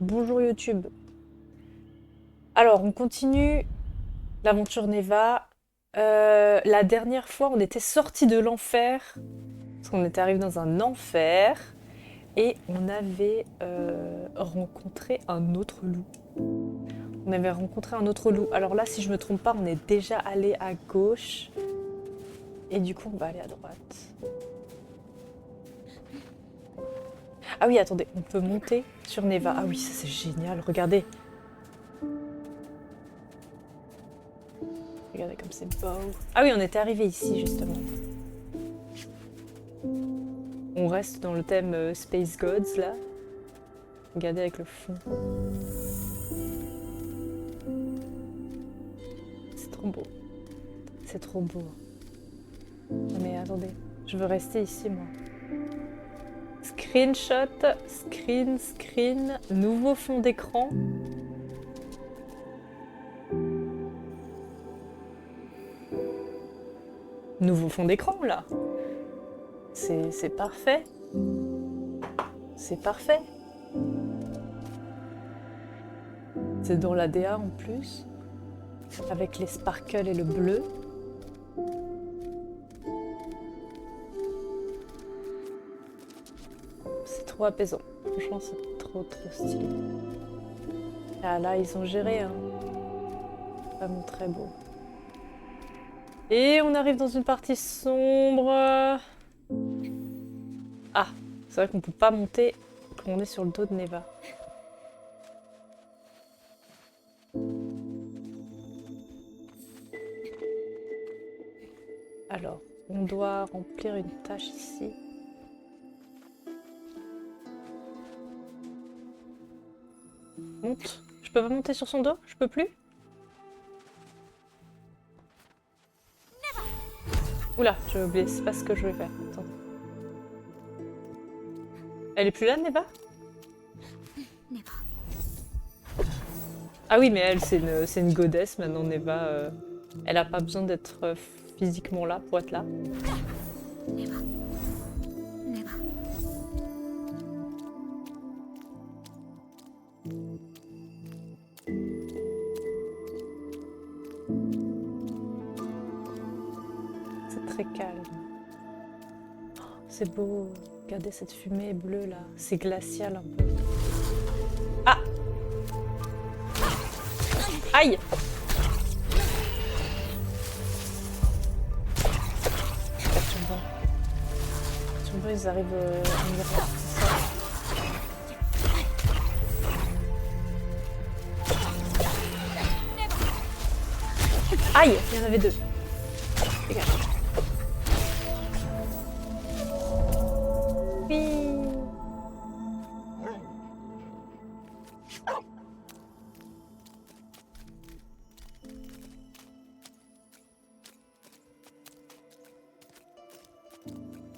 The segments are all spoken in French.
Bonjour YouTube. Alors, on continue l'aventure Neva. La dernière fois, on était sorti de l'enfer. Parce qu'on était arrivé dans un enfer. Et on avait rencontré un autre loup. On avait rencontré un autre loup. Alors là, si je me trompe pas, on est déjà allé à gauche. Et du coup, on va aller à droite. Ah oui, attendez, on peut monter sur Neva. Ah oui, ça c'est génial, regardez. Regardez comme c'est beau. Ah oui, on était arrivé ici justement. On reste dans le thème Space Gods là. Regardez avec le fond. C'est trop beau. C'est trop beau. Mais attendez, je veux rester ici moi. Screenshot, screen, nouveau fond d'écran. Nouveau fond d'écran là. C'est parfait. C'est parfait. C'est dans la DA en plus. Avec les sparkles et le bleu. C'est trop apaisant. Franchement, c'est trop stylé. Ah là, ils ont géré, hein. Vraiment très beau. Et on arrive dans une partie sombre. Ah, c'est vrai qu'on peut pas monter quand on est sur le dos de Neva. Alors, on doit remplir une tâche ici. Monte. Je peux pas monter sur son dos? Je peux plus? Oula, j'ai oublié, c'est pas ce que je voulais faire. Attends. Elle est plus là, Neva? Ah oui, mais elle, c'est une goddess maintenant, Neva. Elle a pas besoin d'être physiquement là pour être là. C'est très calme. Oh, c'est beau. Regardez cette fumée bleue là. C'est glacial un peu. Ah! Aïe! Perturbant. Perturbant, ils arrivent à me dire ça. Aïe! Il y en avait deux. Dégage. Oui.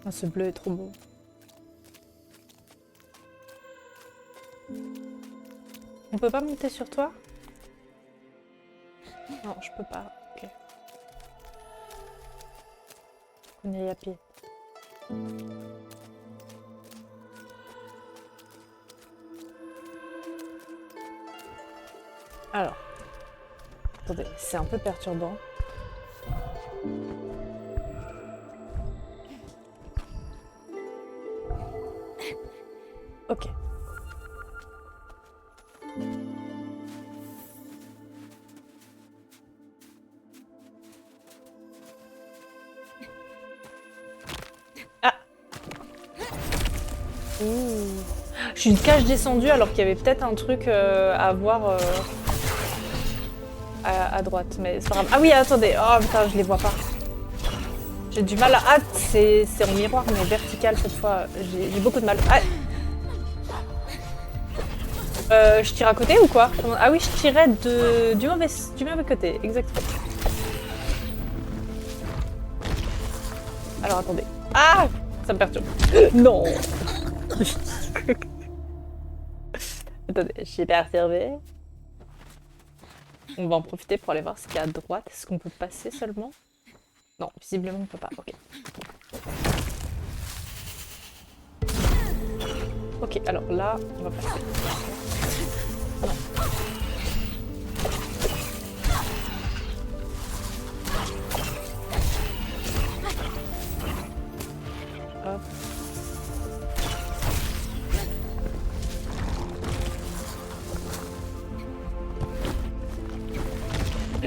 Ah, ce bleu est trop beau. On peut pas monter sur toi? Non, je peux pas. Ok. On y est à pied. Alors. Attendez, c'est un peu perturbant. Ok. Ah! Ouh. Je suis une cage descendue alors qu'il y avait peut-être un truc à voir à droite, mais c'est pas grave. Ah oui, attendez. Oh putain, je les vois pas. J'ai du mal à... Ah, c'est en miroir, mais vertical cette fois. J'ai beaucoup de mal. Ah. Je tire à côté ou quoi? Ah oui, je tirais du mauvais côté, exactement. Alors attendez. Ah! Ça me perturbe. Non! Attendez, je suis perturbée. On va en profiter pour aller voir ce qu'il y a à droite. Est-ce qu'on peut passer seulement? Non, visiblement on peut pas. Ok. Ok, alors là, on va passer.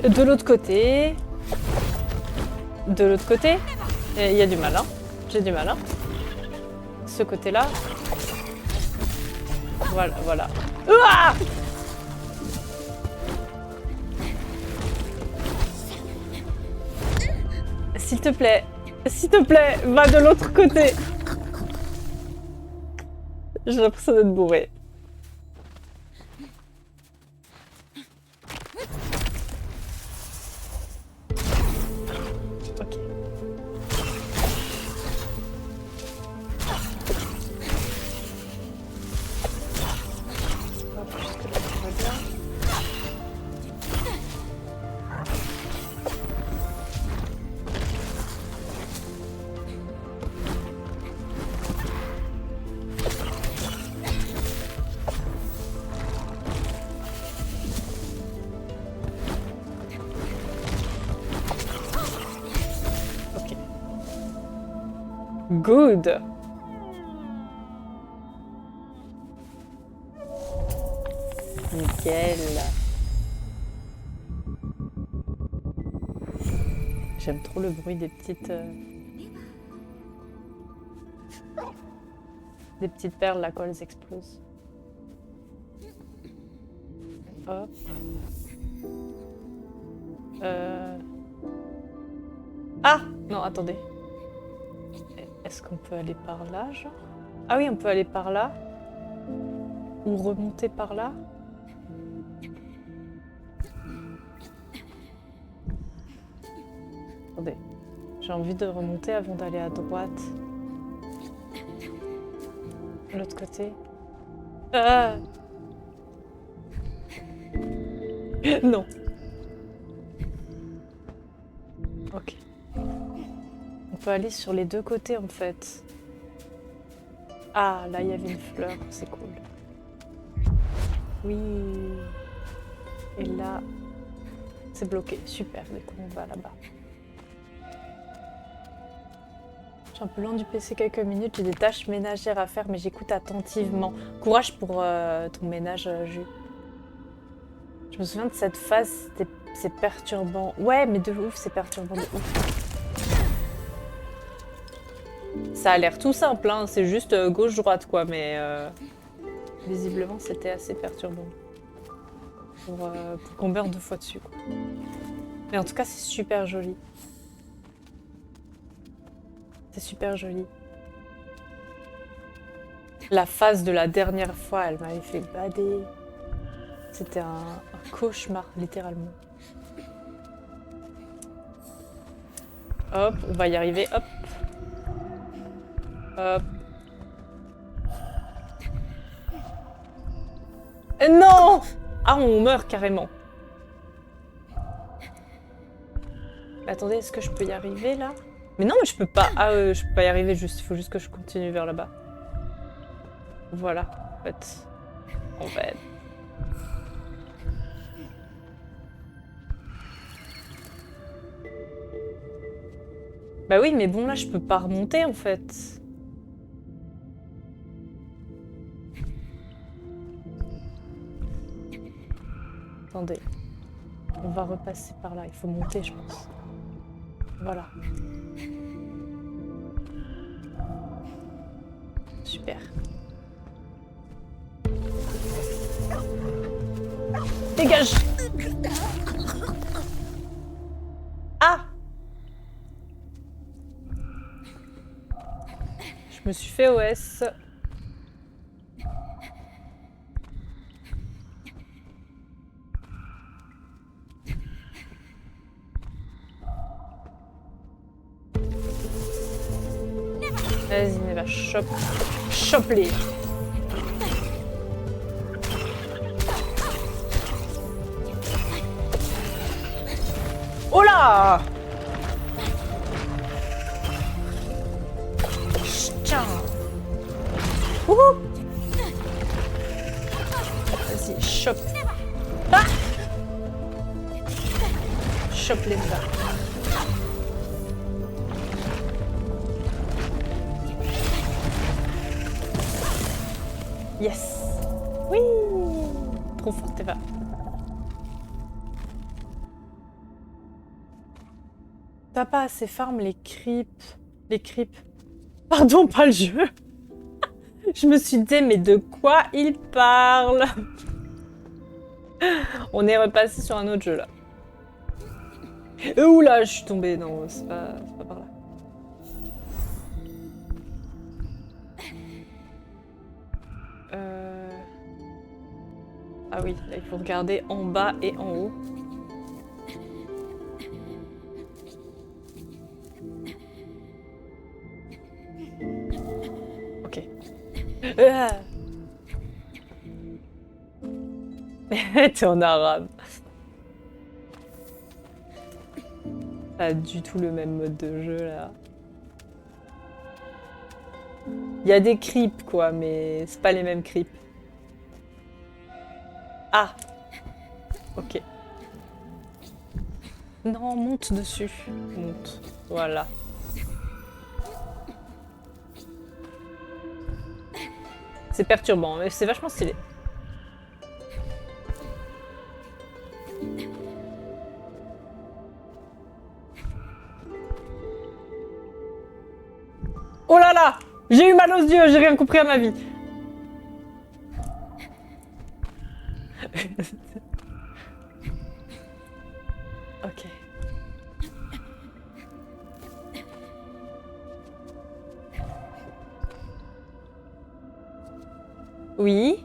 De l'autre côté. De l'autre côté. Il y a du mal, hein. J'ai du mal, hein. Ce côté-là. Voilà, voilà. Ouah! S'il te plaît, va de l'autre côté. J'ai l'impression d'être bourré. Ok. Hop, jusque-là, tout va bien. Good. Nickel. J'aime trop le bruit des petites perles là quand elles explosent. Hop. Ah! Non, attendez. Est-ce qu'on peut aller par là, genre? Ah oui, on peut aller par là. Ou remonter par là. Attendez. J'ai envie de remonter avant d'aller à droite. De l'autre côté. Ah! Non. Ok. On peut aller sur les deux côtés en fait. Ah, là il y avait une fleur, c'est cool. Oui. Et là, c'est bloqué. Super, du coup on va là-bas. Je suis un peu loin du PC quelques minutes, j'ai des tâches ménagères à faire, mais j'écoute attentivement. Courage pour ton ménage, Jus. Je me souviens de cette phase, c'est perturbant. Ouais, mais de ouf, c'est perturbant de ouf. Ça a l'air tout simple, hein, c'est juste gauche-droite quoi, mais visiblement c'était assez perturbant. Pour qu'on meure 2 fois dessus quoi. Mais en tout cas c'est super joli. C'est super joli. La phase de la dernière fois, elle m'avait fait bader. C'était un cauchemar, littéralement. Hop, on va y arriver, hop. Hop. Non! Ah, on meurt carrément. Attendez, est-ce que je peux y arriver là? Mais non, mais je peux pas. Ah, je peux pas y arriver, il faut juste que je continue vers là-bas. Voilà, en fait. En fait. Bah oui, mais bon, là, je peux pas remonter en fait. Attendez. On va repasser par là. Il faut monter, je pense. Voilà. Super. Dégage! Ah! Je me suis fait OS. Vas-y, Neva, chope-les. Oh là! Tiens. Wouhou! Vas-y, chope. Ah! Chope-les, Neva. Yes! Oui! Trop fort, Eva. T'as pas assez farm les creeps. Les creeps. Pardon, pas le jeu. Je me suis dit, mais de quoi il parle? On est repassé sur un autre jeu là. Oula, je suis tombée. Non, c'est pas par là. Ah oui, là il faut regarder en bas et en haut. Ok. T'es en arabe. Pas du tout le même mode de jeu là. Il y a des creeps quoi, mais c'est pas les mêmes creeps. Ah! Ok. Non, monte dessus. Monte. Voilà. C'est perturbant, mais c'est vachement stylé. Oh là là! J'ai eu mal aux yeux, j'ai rien compris à ma vie. Ok. Oui.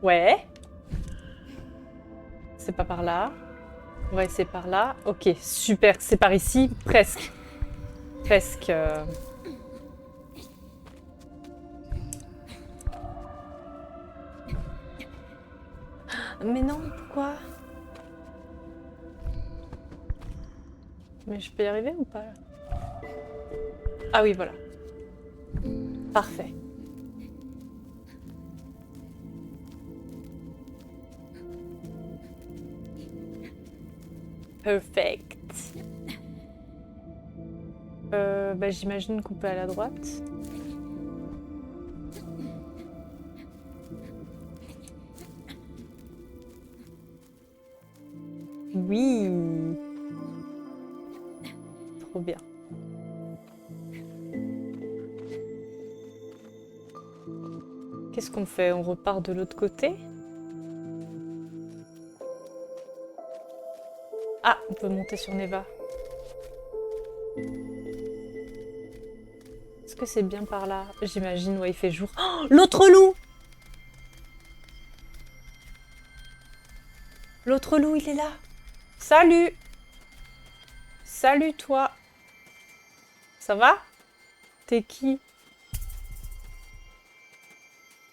Ouais. C'est pas par là. Ouais, c'est par là. Ok, super. C'est par ici. Presque. Presque. Mais non, pourquoi? Mais je peux y arriver ou pas? Ah oui, voilà. Parfait. Perfect. Bah, j'imagine qu'on peut aller à droite. Oui. Trop bien. Qu'est-ce qu'on fait? On repart de l'autre côté? Ah, on peut monter sur Neva. Est-ce que c'est bien par là? J'imagine, ouais, il fait jour. Oh, l'autre loup! L'autre loup, il est là. Salut! Salut, toi! Ça va? T'es qui?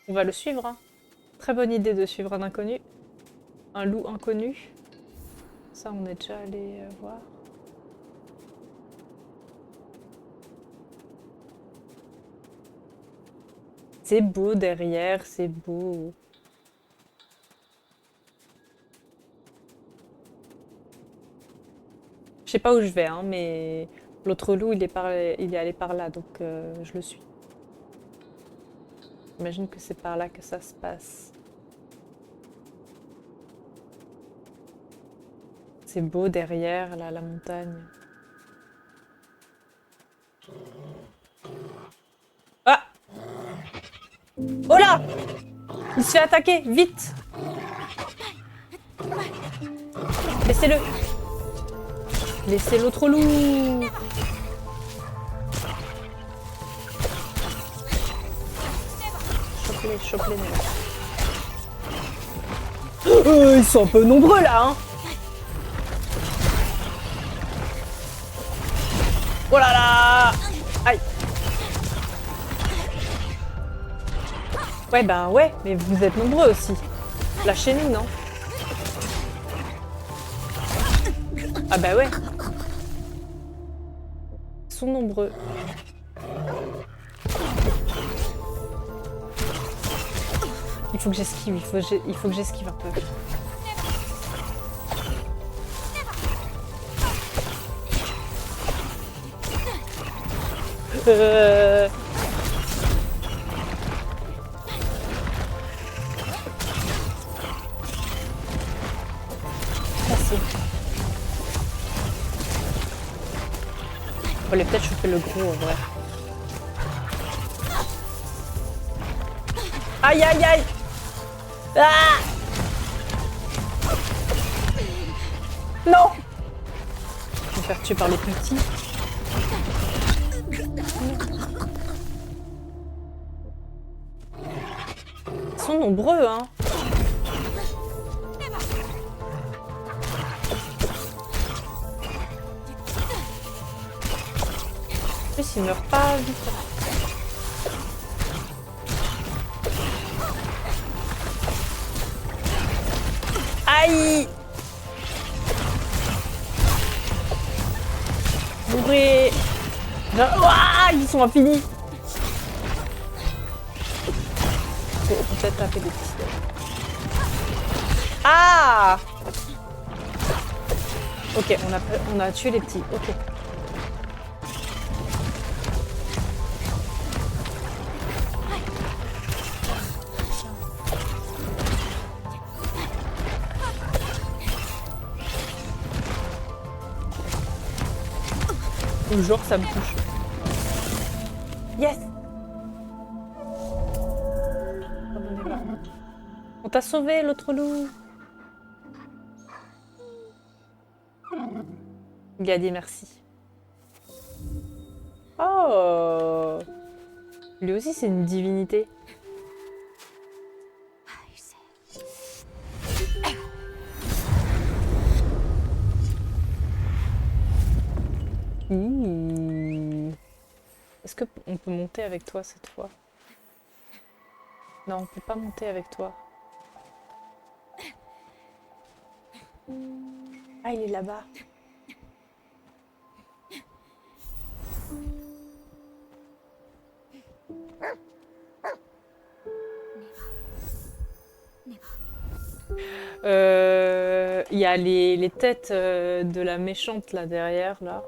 On va le suivre, hein. Très bonne idée de suivre un inconnu. Un loup inconnu. Ça, on est déjà allé voir. C'est beau derrière, c'est beau. Je sais pas où je vais, hein, mais l'autre loup, il est allé par là, donc je le suis. J'imagine que c'est par là que ça se passe. C'est beau derrière, là, la montagne. Ah! Oh là! Il se fait attaquer, vite! Laissez-le! Laissez l'autre loup! Chope-les, chope-les, ils sont un peu nombreux là, hein! Oh là là! Aïe! Ouais, bah ouais, mais vous êtes nombreux aussi. Lâchez-nous, non? Ah bah ouais. Ils sont nombreux. Il faut que j'esquive, il faut que j'esquive un peu. Fallait peut-être choper le gros en vrai. Aïe aïe aïe. Ah non. Je vais me faire tuer par les petits. Ils sont nombreux, hein. En plus, ils meurent pas vite. Aïe! Bourré! Ouah, ils sont infinis! Faut peut-être taper des petits. Ah! Ok, on a tué les petits. Ok. Genre ça me touche. Yes! On t'a sauvé l'autre loup. Gadi, merci. Oh! Lui aussi c'est une divinité. Est-ce qu'on peut monter avec toi cette fois? Non, on peut pas monter avec toi. Ah, il est là-bas. Il y a les têtes de la méchante là derrière, là.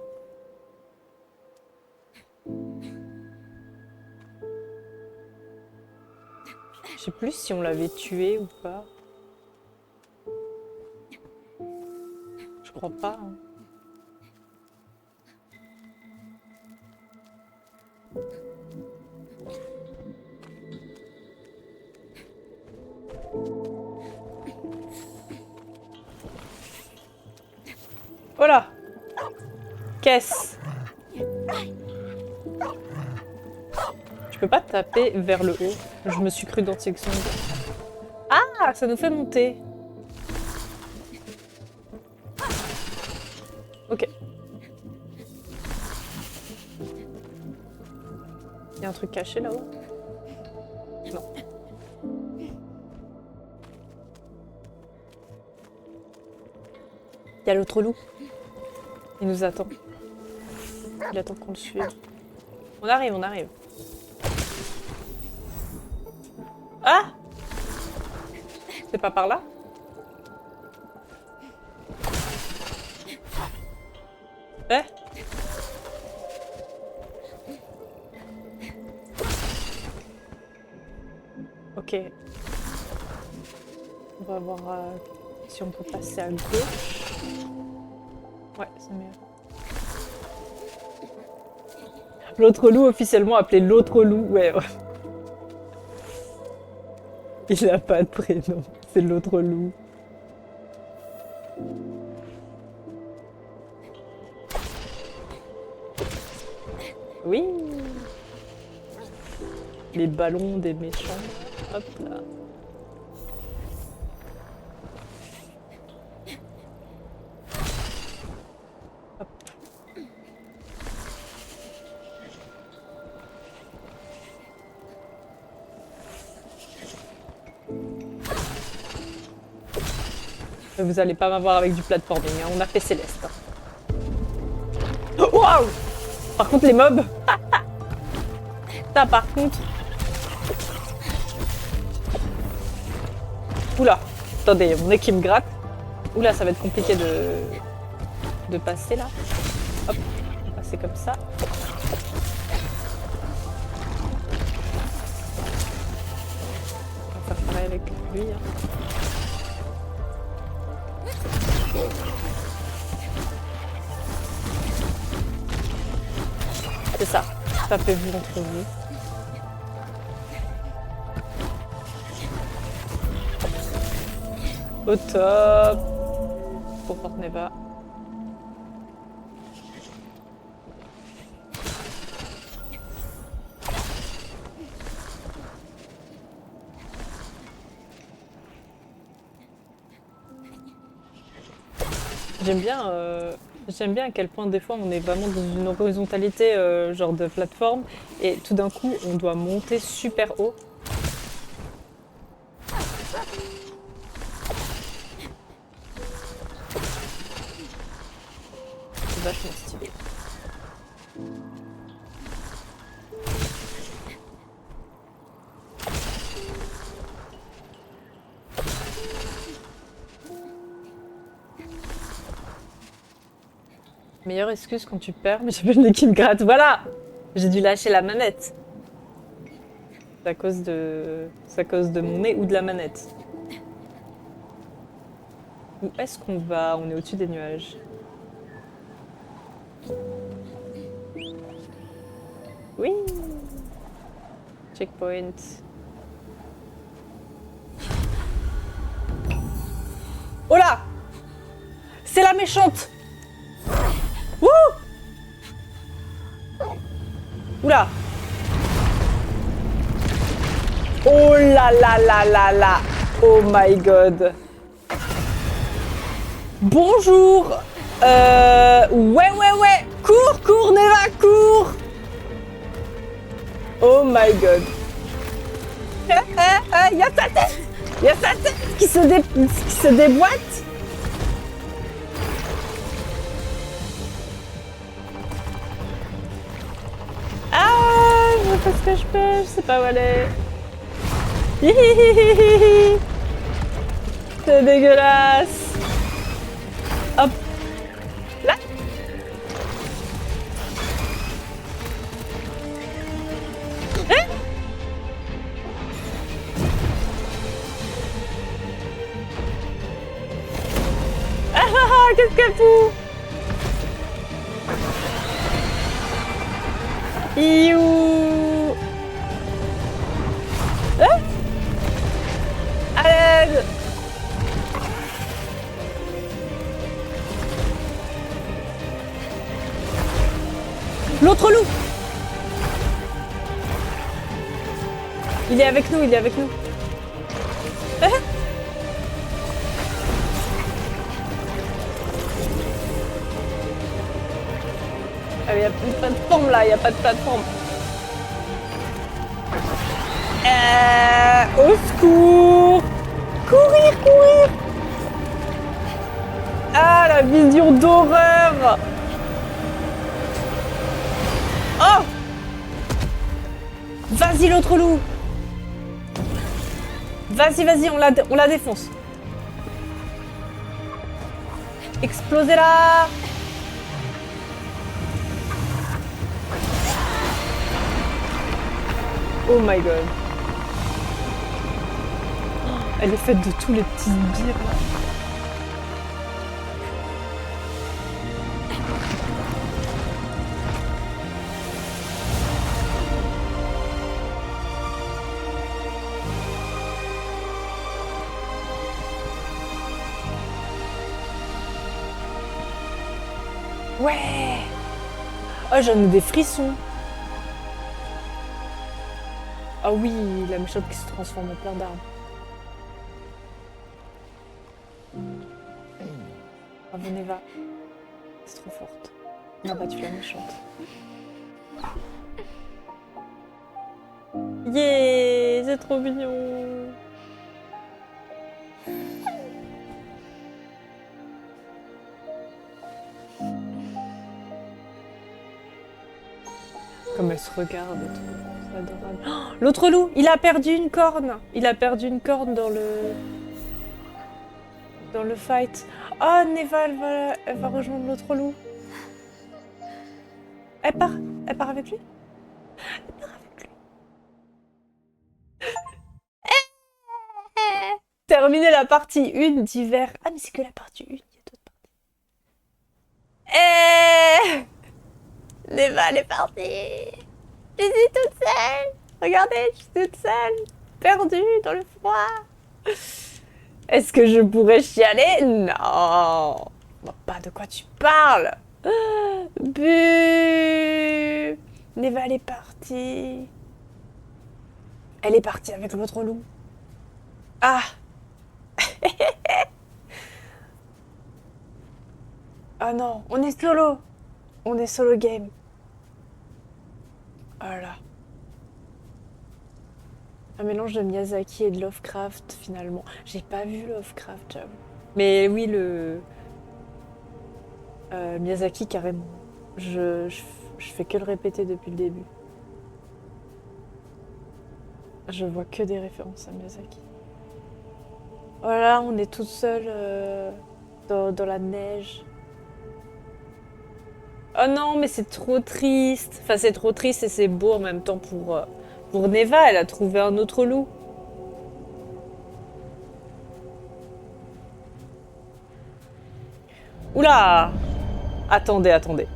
Je sais plus si on l'avait tué ou pas. Je crois pas. Hein. Voilà. Caisse. Je peux pas taper vers le haut. Je me suis cru dans cette section. Ah, ça nous fait monter. Ok. Il y a un truc caché là-haut? Non. Il y a l'autre loup. Il nous attend. Il attend qu'on le suive. On arrive, on arrive. Ah! C'est pas par là? Eh? Ok. On va voir si on peut passer à gauche. Ouais, c'est mieux. L'autre loup officiellement appelé l'autre loup, ouais. Il a pas de prénom, c'est l'autre loup. Oui. Les ballons des méchants. Hop là. Hop. Vous allez pas m'avoir avec du platforming, hein. On a fait Céleste. Hein. Waouh! Par contre les mobs. Ça par contre. Oula, attendez, mon nez qui me gratte. Oula, ça va être compliqué de passer là. Hop, on va passer comme ça. On va faire pareil avec lui. Hein. C'est ça. Tapez-vous entre vous. Au top. Pour Fortneva. J'aime bien à quel point des fois on est vraiment dans une horizontalité genre de plateforme et tout d'un coup on doit monter super haut. C'est vachement stylé. Meilleure excuse quand tu perds, mais j'avais une équipe gratte. Voilà! J'ai dû lâcher la manette. C'est à cause de mon nez ou de la manette. Où est-ce qu'on va? On est au-dessus des nuages. Oui! Checkpoint. Oh là! C'est la méchante! Wouh! Oula! Oh là là là là là! Oh my god! Bonjour! Ouais! Cours, Neva, cours! Oh my god! Y'a sa tête! Y'a sa tête qui se déboîte! Ah! Je sais pas ce que je fais, je sais pas où aller. Hihihihihi. C'est dégueulasse! Hop! Là! Hein? Qu'est-ce qu'elle fout? Iou! Hein? À l'aide! L'autre loup! Il est avec nous, Hein? Ah, il n'y a pas de plateforme là, il n'y a pas de plateforme. Au secours! Courir! Ah, la vision d'horreur! Oh! Vas-y, l'autre loup! Vas-y, on la défonce. Explosez-la! Oh my god. Elle est faite de tous les petits sbires là. Ouais! Oh, j'en ai des frissons. Ah oui, la méchante qui se transforme en plein d'arbres. Bravo Neva. C'est trop forte. On a battu la méchante. Yeah! C'est trop mignon! Comme elle se regarde et tout. C'est adorable. Oh, l'autre loup, il a perdu une corne. Il a perdu une corne dans le fight. Oh, Neva, elle va rejoindre l'autre loup. Elle part avec lui. Elle part avec lui. Terminer la partie 1 d'hiver. Ah, mais c'est que la partie 1, il y a d'autres parties. Neva, elle est partie. Je suis toute seule. Regardez, je suis toute seule. Perdue dans le froid. Est-ce que je pourrais chialer? Non. Je vois pas de quoi tu parles. Bu. Neva, elle est partie. Elle est partie avec l'autre loup. Ah. Oh non, on est solo. On est solo game. Voilà. Un mélange de Miyazaki et de Lovecraft finalement. J'ai pas vu Lovecraft, j'avoue. Mais oui, le Miyazaki carrément. Je fais que le répéter depuis le début. Je vois que des références à Miyazaki. Voilà, on est toute seule dans la neige. Oh non, mais c'est trop triste. Enfin, c'est trop triste et c'est beau en même temps pour Neva. Elle a trouvé un autre loup. Oula! Attendez, attendez.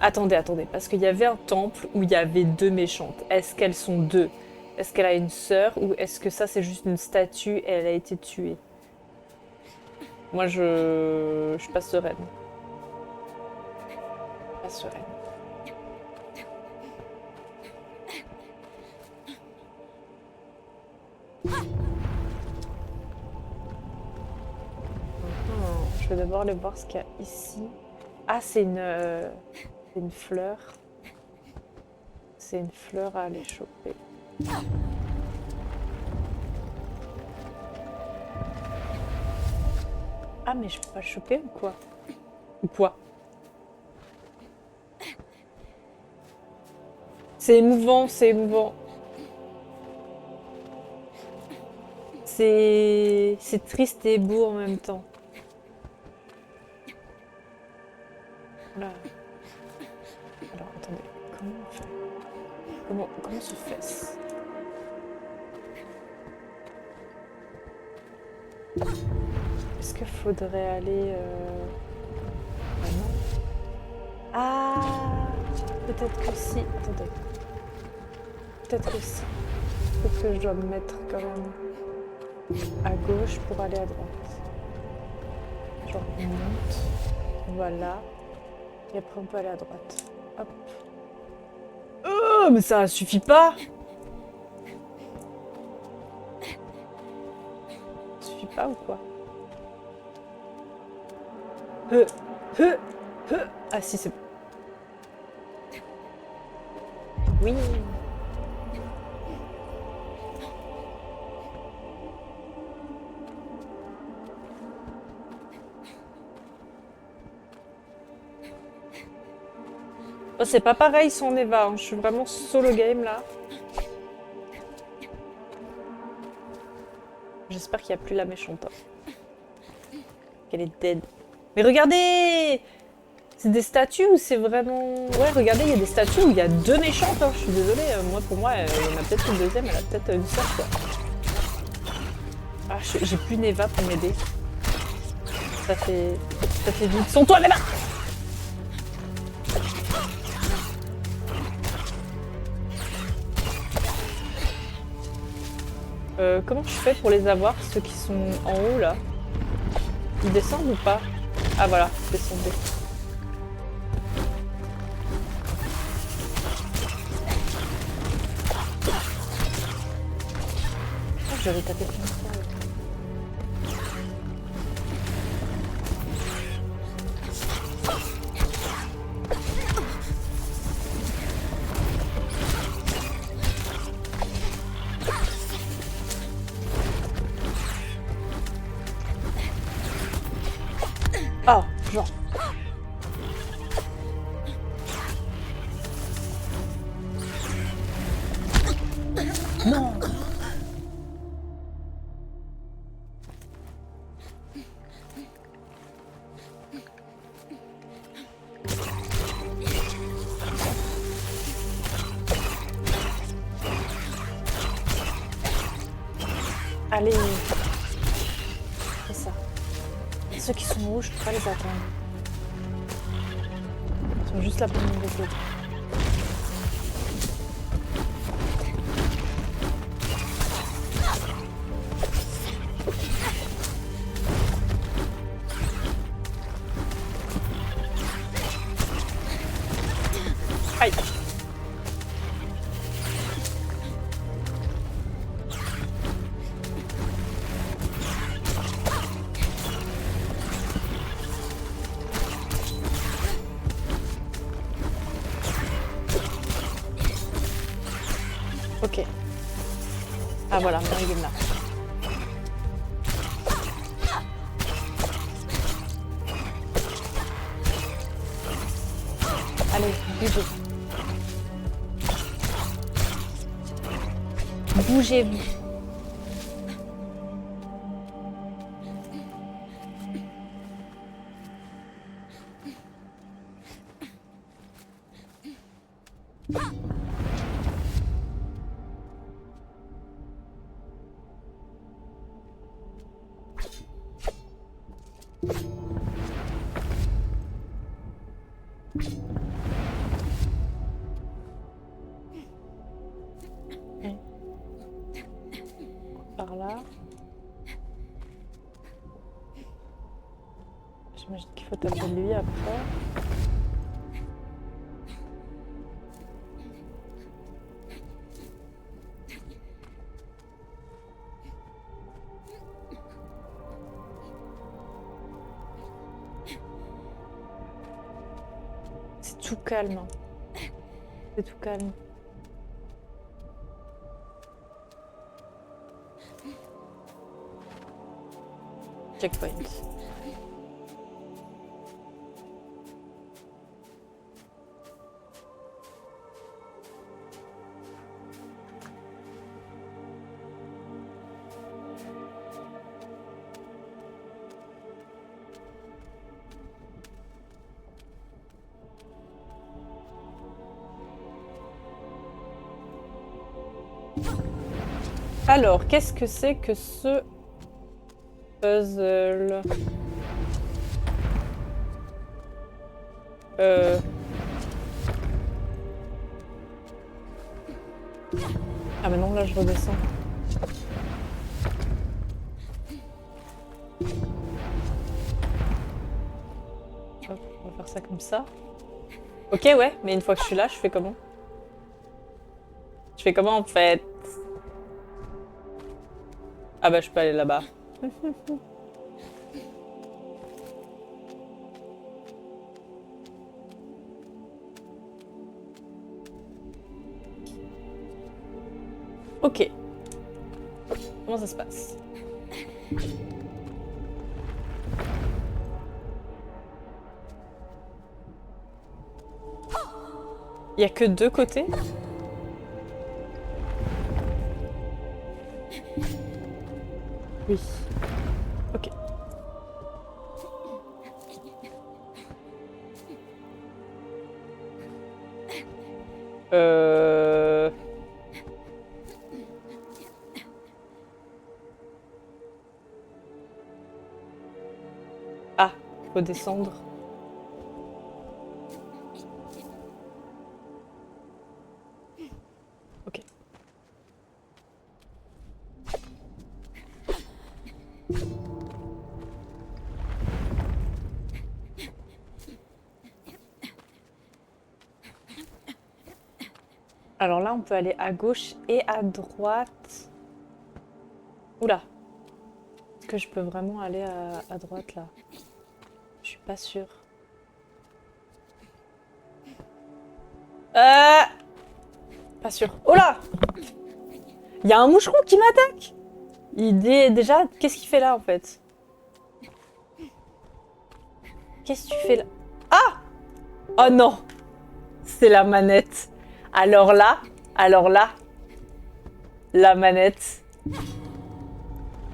Attendez, attendez. Parce qu'il y avait un temple où il y avait deux méchantes. Est-ce qu'elles sont deux? Est-ce qu'elle a une sœur ou est-ce que ça c'est juste une statue et elle a été tuée? Moi je passe sereine. Je passe sereine. Je vais d'abord aller voir ce qu'il y a ici. Ah, c'est une fleur. C'est une fleur à aller choper. Ah, mais je peux pas le choper ou quoi? Ou quoi? C'est émouvant, c'est émouvant. C'est triste et beau en même temps. Là. Alors, attendez. Comment on fait? Comment se fait-ce? Est-ce qu'il faudrait aller... Ah non. Ah, peut-être que si. Attendez. Peut-être que si. Peut-être que je dois me mettre quand même à gauche pour aller à droite. Genre on monte. Voilà. Et après on peut aller à droite. Hop. Oh, mais ça suffit pas! Ça suffit pas ou quoi? Euh. Ah si, c'est bon. Oui. Oh, c'est pas pareil sans Neva, hein. Je suis vraiment solo game là. J'espère qu'il n'y a plus la méchante. Qu'elle est dead. Mais regardez! C'est des statues ou c'est vraiment... Ouais, regardez, il y a des statues où il y a deux méchantes. Hein. Je suis désolée, moi pour moi, il y en a peut-être une deuxième, elle a peut-être une sœur quoi. Ah, j'ai plus Neva pour m'aider. Ça fait vite. Sans toi, Neva! Comment je fais pour les avoir, ceux qui sont en haut là? Ils descendent ou pas? Ah voilà, descendez. Oh, j'avais tapé plein de fois. Oh, genre. Non. Allez. C'est ça. Ceux qui sont rouges, je peux pas les attendre. Ils sont juste là pour m'embêter. Aïe. Ok. Ah voilà, maintenant il est là. Allez, bougez. Bougez-vous. Par là. J'imagine qu'il faut taper lui après. C'est tout calme. C'est tout calme. Checkpoint. Alors, qu'est-ce que c'est que ce puzzle? Ah mais non, là je redescends. Hop, on va faire ça comme ça. Ok, ouais, mais une fois que je suis là, je fais comment? Je fais comment en fait? Ah bah je peux aller là-bas. Ok. Comment ça se passe? Il y a que deux côtés? Oui. Ok. Ah, faut descendre. Ok. Alors là, on peut aller à gauche et à droite. Oula. Est-ce que je peux vraiment aller à droite là? Je suis pas sûre. Pas sûre. Oh là! Il y a un moucheron qui m'attaque! Il dit déjà, qu'est-ce qu'il fait là en fait? Qu'est-ce que tu fais là? Ah! Oh non! C'est la manette. Alors là, la manette.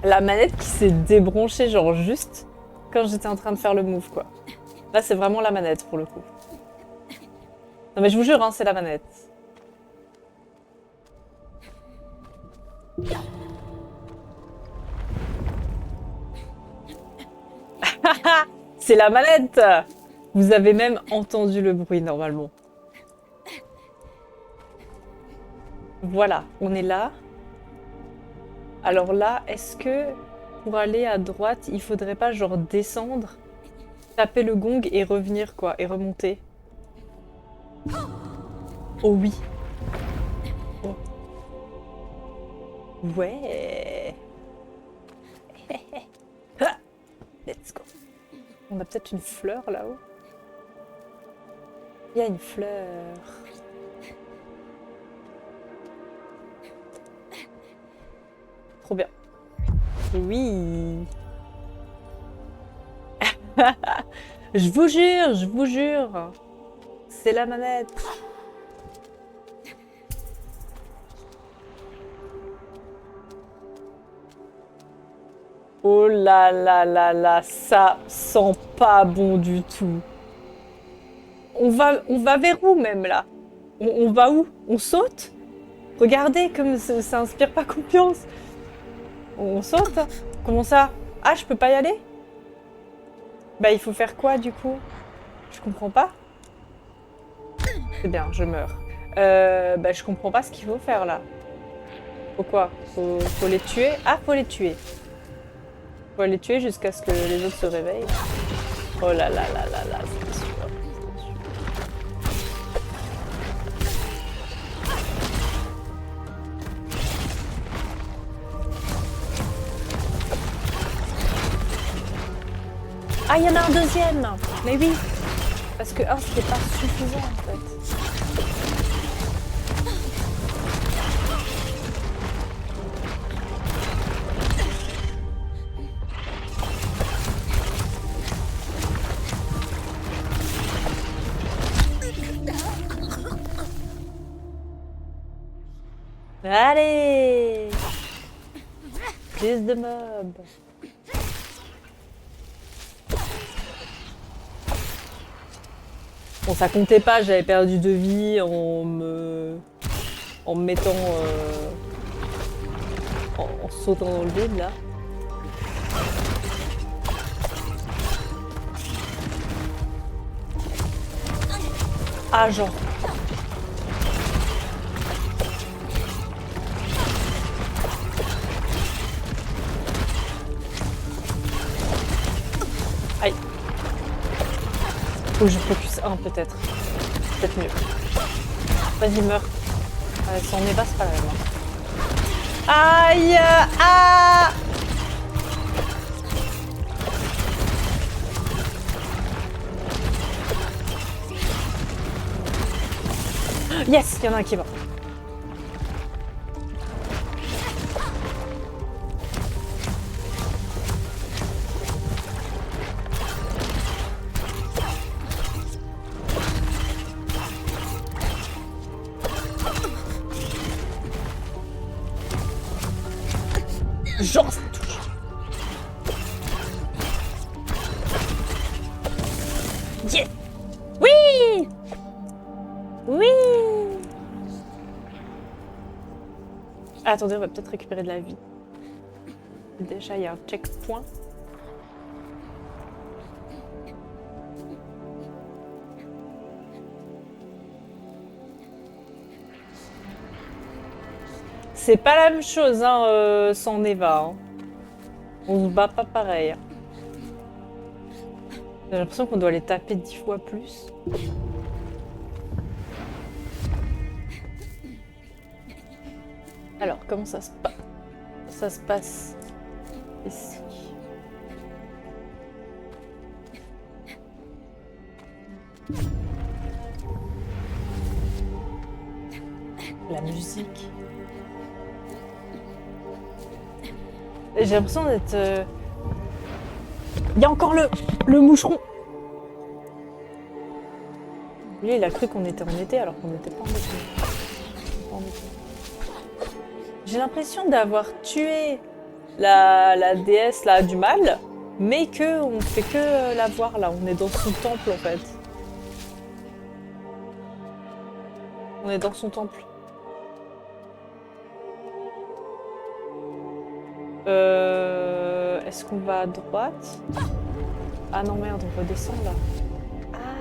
La manette qui s'est débranchée genre juste quand j'étais en train de faire le move quoi. Là c'est vraiment la manette pour le coup. Non mais je vous jure, hein, c'est la manette. C'est la manette! Vous avez même entendu le bruit normalement. Voilà, on est là. Alors là, est-ce que pour aller à droite, il faudrait pas genre descendre, taper le gong et revenir quoi, et remonter? Oh oui. Oh. Ouais. Ah, let's go. On a peut-être une fleur là-haut. Il y a une fleur. Trop bien. Oui. Je vous jure. C'est la manette. Oh là là là là, ça sent pas bon du tout. On va vers où même là? On va où? On saute? Regardez comme ça inspire pas confiance. On saute? Comment ça? Ah, je peux pas y aller? Bah il faut faire quoi du coup? Je comprends pas. C'est bien, je meurs. Bah je comprends pas ce qu'il faut faire là. Faut quoi? Faut les tuer? Ah, faut les tuer. Faut les tuer jusqu'à ce que les autres se réveillent. Oh là là là là là, c'est sûr. Ah, il y en a un deuxième! Mais oui! Parce que un, c'était pas suffisant en fait. Allez! Plus de mobs! Bon, ça comptait pas, j'avais perdu de vie en me mettant... en sautant dans le vide, là. Ah, genre... Aïe. Faut que je focus un, peut-être. Peut-être mieux. Vas-y, meurs. Sans Eva, c'est pas la même. Aïe! Ah! Yes! Il y en a un qui est mort. Genre, ça touche. Yeah. Oui! Oui! Ah, attendez, on va peut-être récupérer de la vie. Déjà, il y a un checkpoint. C'est pas la même chose hein, sans Neva. Hein. On se bat pas pareil. J'ai l'impression qu'on doit les taper 10 fois plus. Alors, comment ça se passe ici? La musique. J'ai l'impression d'être... Il y a encore le moucheron. Lui, il a cru qu'on était en été alors qu'on n'était pas en été. J'ai l'impression d'avoir tué la déesse là du mal, mais que on fait que la voir là. On est dans son temple en fait. On est dans son temple. Est-ce qu'on va à droite? Ah non merde, on redescend là. Ah.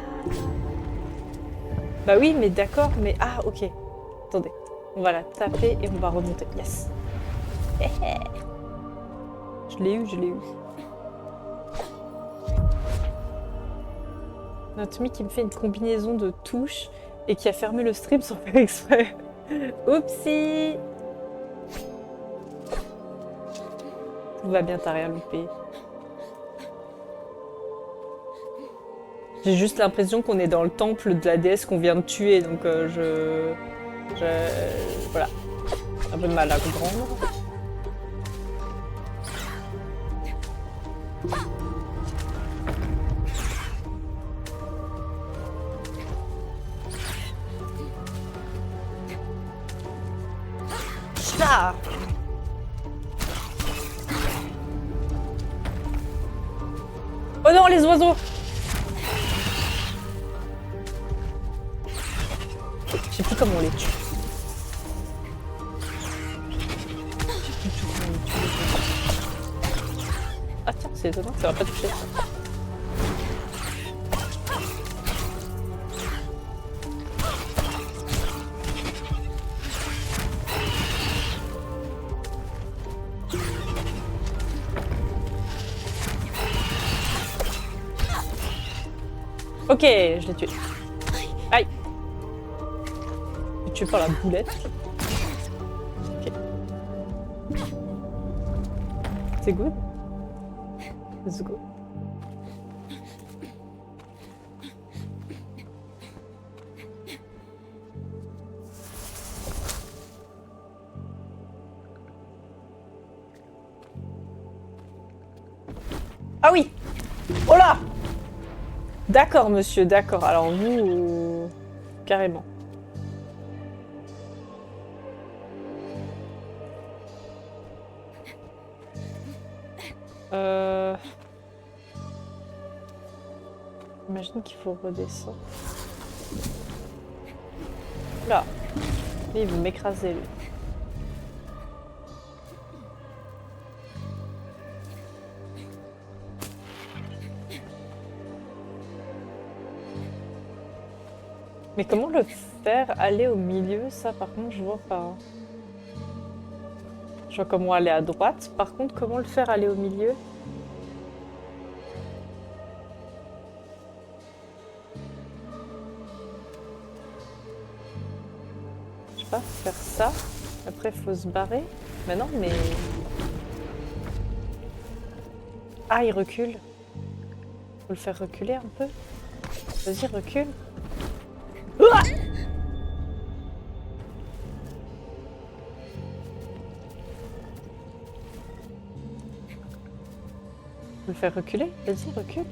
Bah oui, mais d'accord, mais... Ah, ok. Attendez. On va la taper et on va remonter. Yes. Je l'ai eu, je l'ai eu. Notre ami qui me fait une combinaison de touches et qui a fermé le stream sans faire exprès. Oupsie! Tout va bien, t'as rien loupé. J'ai juste l'impression qu'on est dans le temple de la déesse qu'on vient de tuer, donc voilà. Un peu de mal à comprendre. Ça! Oh non, les oiseaux! Je sais plus comment on les tue. Ah tiens, c'est étonnant, ça va pas toucher ça. Ok, je l'ai tué. Aïe! Je l'ai tué par la boulette. Ok. C'est good? Let's go. Ah oui! Oh là! D'accord, monsieur, d'accord. Alors vous... carrément. J'imagine qu'il faut redescendre. Là. Lui, il veut m'écraser, lui. Mais comment le faire aller au milieu? Ça, par contre, je vois pas. Je vois comment aller à droite. Par contre, comment le faire aller au milieu? Je sais pas, faire ça. Après, il faut se barrer. Mais non, mais... Ah, il recule. Faut le faire reculer un peu. Vas-y, recule. Ouah! Faut le faire reculer. Vas-y, recule.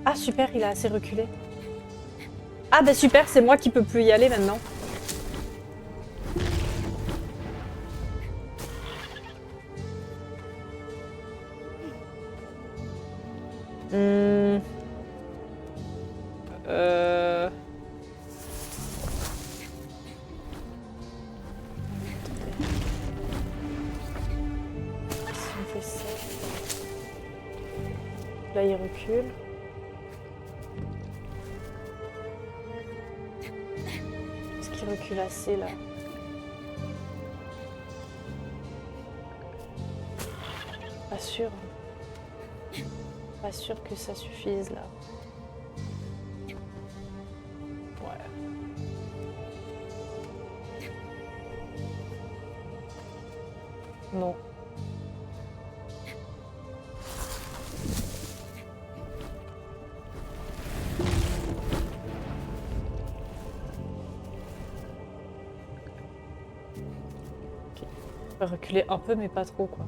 Ah, super, il a assez reculé. Ah, bah super, c'est moi qui peux plus y aller maintenant. Hmm. Si on fait ça... Là, il recule. Est-ce qu'il recule assez, là? Pas sûr. Pas sûr que ça suffise, là. Ouais. Non. On va reculer un peu, mais pas trop, quoi.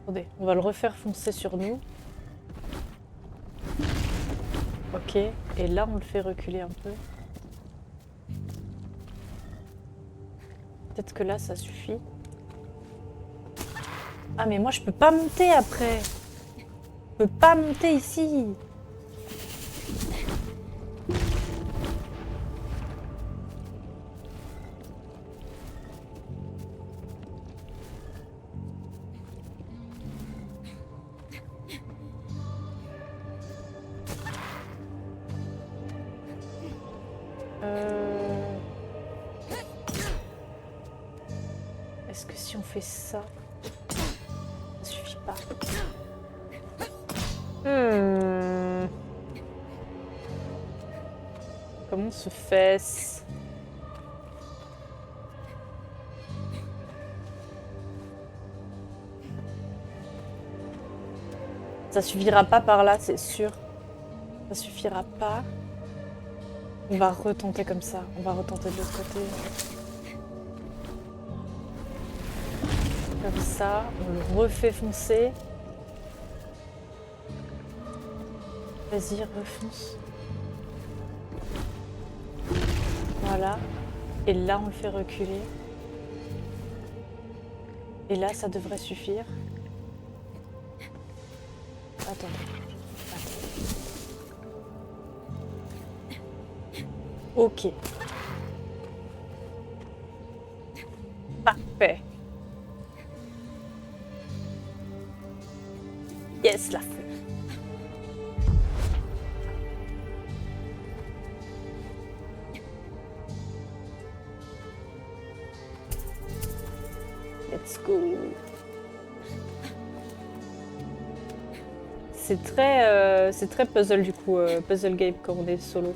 Attendez, on va le refaire foncer sur nous. Ok, et là, on le fait reculer un peu. Peut-être que là, ça suffit. Ah, mais moi, je peux pas monter après. Je peux pas monter ici. Euh, Est-ce que si on fait ça, ça suffit pas? Comment on se fesse? Ça suffira pas par là, c'est sûr. Ça suffira pas. On va retenter comme ça. On va retenter de l'autre côté. Comme ça, on le refait foncer. Vas-y, refonce. Voilà. Et là, on le fait reculer. Et là, ça devrait suffire. Attends. Ok. Parfait. Yes, la feu. Let's go. C'est très puzzle du coup, puzzle game quand on est solo.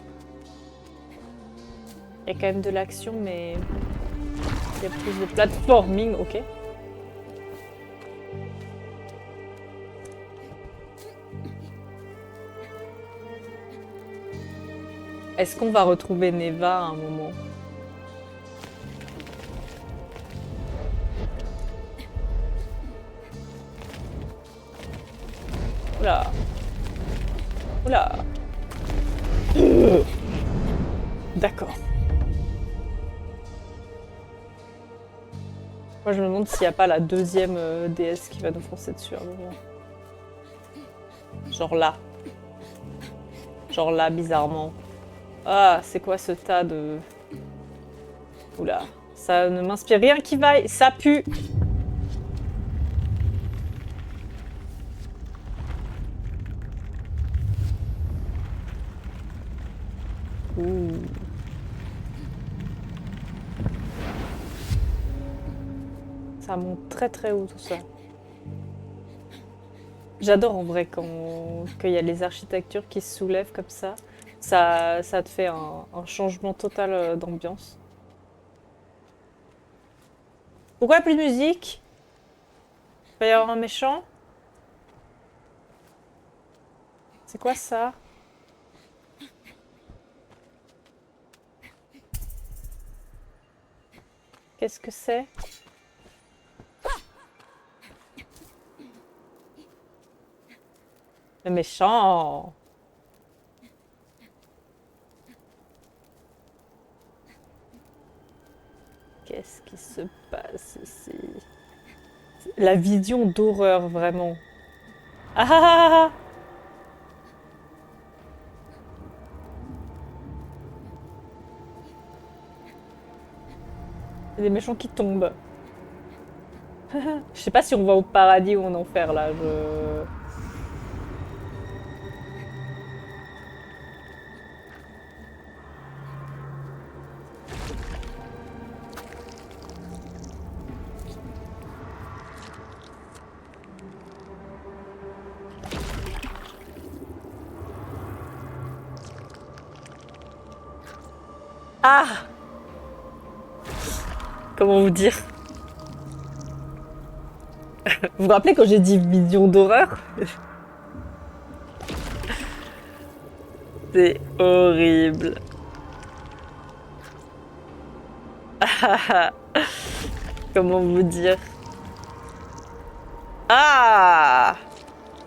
Il y a quand même de l'action, mais il y a plus de platforming, ok. Est-ce qu'on va retrouver Neva à un moment? Oula. Oula. D'accord. Moi, je me demande s'il n'y a pas la deuxième déesse qui va nous foncer dessus à un moment. Genre là. Genre là, bizarrement. Ah, c'est quoi ce tas de... Oula. Ça ne m'inspire rien qui vaille. Ça pue. Ouh. Ça monte très très haut tout ça. J'adore en vrai quand il y a les architectures qui se soulèvent comme ça. Ça te fait un changement total d'ambiance. Pourquoi plus de musique? Il va y avoir un méchant? C'est quoi ça? Qu'est-ce que c'est? Le méchant! Qu'est-ce qui se passe ici? La vision d'horreur, vraiment. Ah ah ah ah! Il y a des méchants qui tombent. Je sais pas si on va au paradis ou en enfer là. Ah! Comment vous dire? Vous vous rappelez quand j'ai dit vision d'horreur? C'est horrible. Comment vous dire? Ah!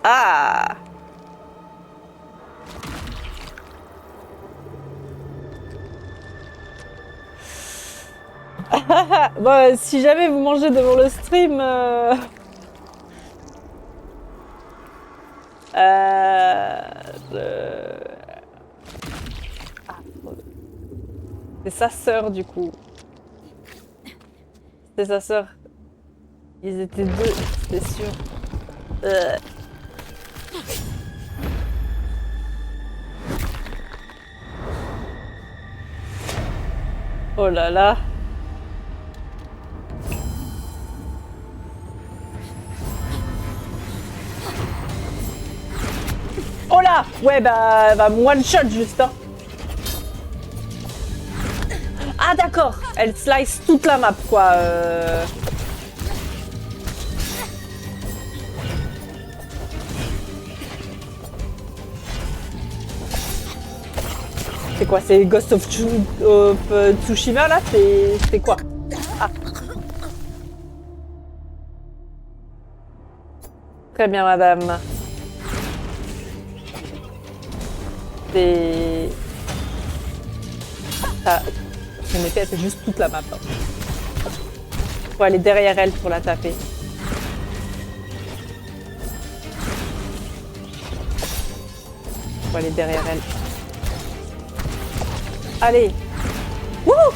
Ah! Bon, si jamais vous mangez devant le stream... C'est sa sœur du coup. C'est sa sœur. Ils étaient deux, c'est sûr. Oh là là. Oh là. Ouais, bah one shot juste, hein. Ah d'accord, elle slice toute la map, quoi. C'est quoi? C'est Ghost of, Tsushima, là? C'est quoi? Ah. Très bien, madame. C'est... Ça... Son épée, elle fait juste toute la map. Hein. Faut aller derrière elle pour la taper. Faut aller derrière elle. Allez. Wouhou!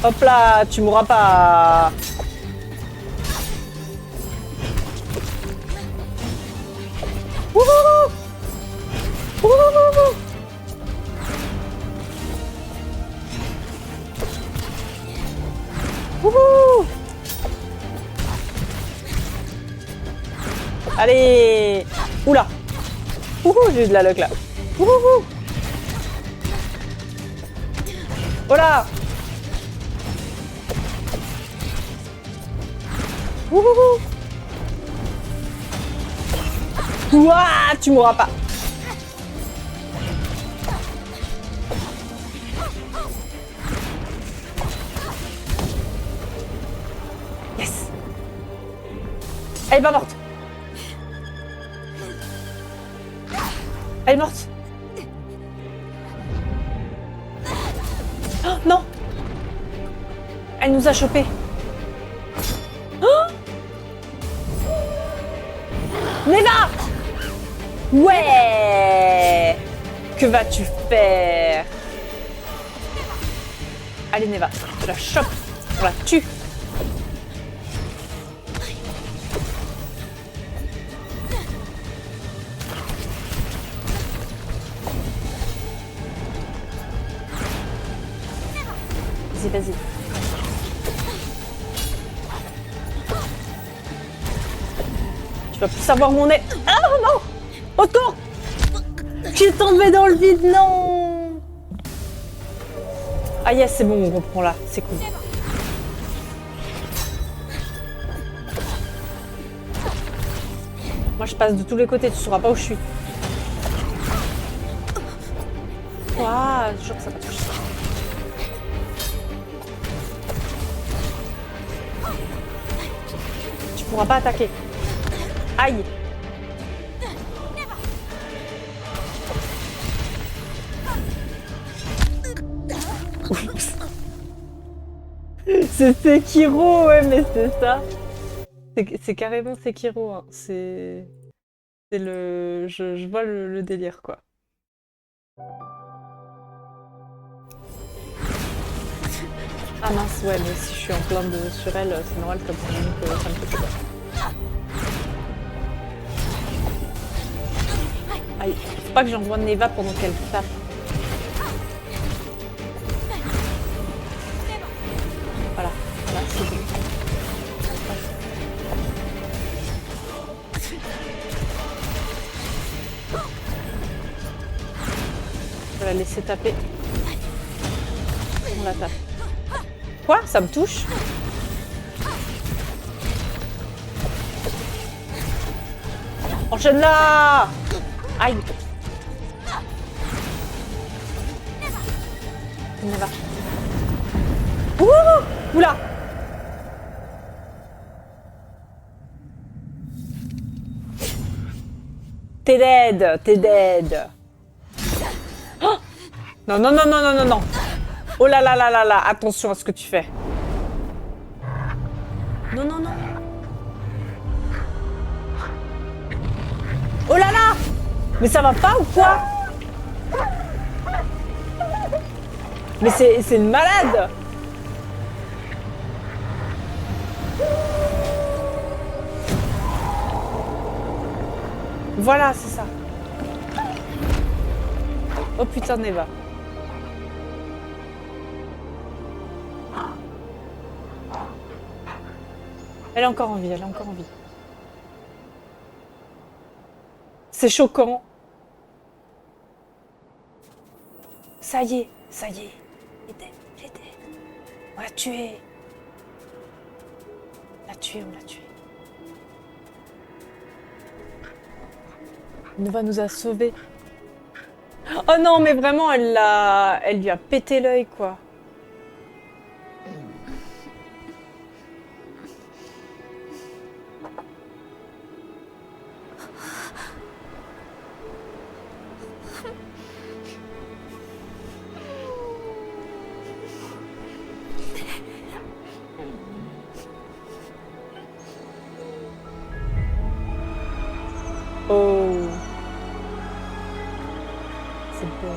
Hop là, tu mourras pas. Wouhou! Wouhou! Wouhou! Allez! Oula! Wouhou, j'ai eu de la luck là. Wouhou! Oh là! Wouhou! Ouah, tu mourras pas. Yes! Elle est pas morte. Elle est morte. Oh, non! Elle nous a chopés. Oh! Neva! Ouais! Que vas-tu faire? Allez Neva, je la chope, on la tue. Vas-y, vas-y. Tu vas plus savoir où on est. Ah non! Au secours! Je suis tombée dans le vide, non! Ah yes, c'est bon, on reprend là, c'est cool. Moi je passe de tous les côtés, tu sauras pas où je suis. Ouah, je jure que ça va toucher. Tu pourras pas attaquer. Aïe! C'est Sekiro, ouais, mais c'est ça. C'est carrément Sekiro, hein. C'est le... Je vois le délire, quoi. Ah mince, ouais, mais si je suis en plein sur elle, c'est normal comme ça, donc ça me fait peur. Aïe, faut pas que j'envoie Neva pendant qu'elle tape. Voilà, là c'est bon. Je vais la laisser taper. On la tape. Quoi? Ça me touche? Enchaîne-la! Aïe! Neva. Ouh! Oula! T'es dead! T'es dead! Oh! Non, non, non, non, non, non, non! Oh là là là là là! Attention à ce que tu fais! Non, non, non! Oh là là! Mais ça va pas ou quoi? Mais c'est une malade! Voilà, c'est ça. Oh putain, Neva. Elle est encore en vie, elle est encore en vie. C'est choquant. Ça y est, ça y est. J'étais. On l'a tué. On l'a tué, on l'a tué. Nova nous a sauvés. Oh non, mais vraiment, elle lui a pété l'œil, quoi. Oh. C'est beau.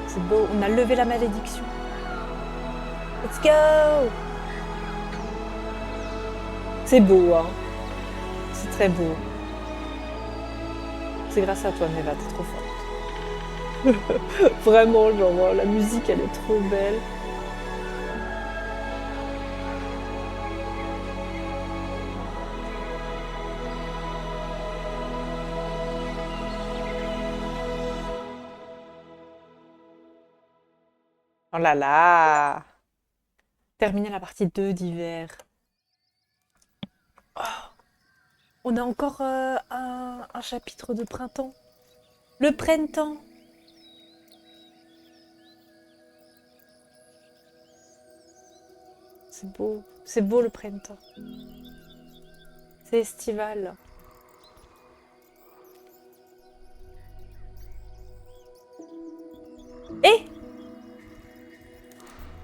C'est beau. On a levé la malédiction. Let's go! C'est beau, hein. C'est très beau. C'est grâce à toi, Neva, t'es trop forte. Vraiment, genre, la musique, elle est trop belle. Oh là là! Terminer la partie 2 d'hiver. Oh, on a encore un chapitre de printemps. Le printemps! C'est beau le printemps. C'est estival.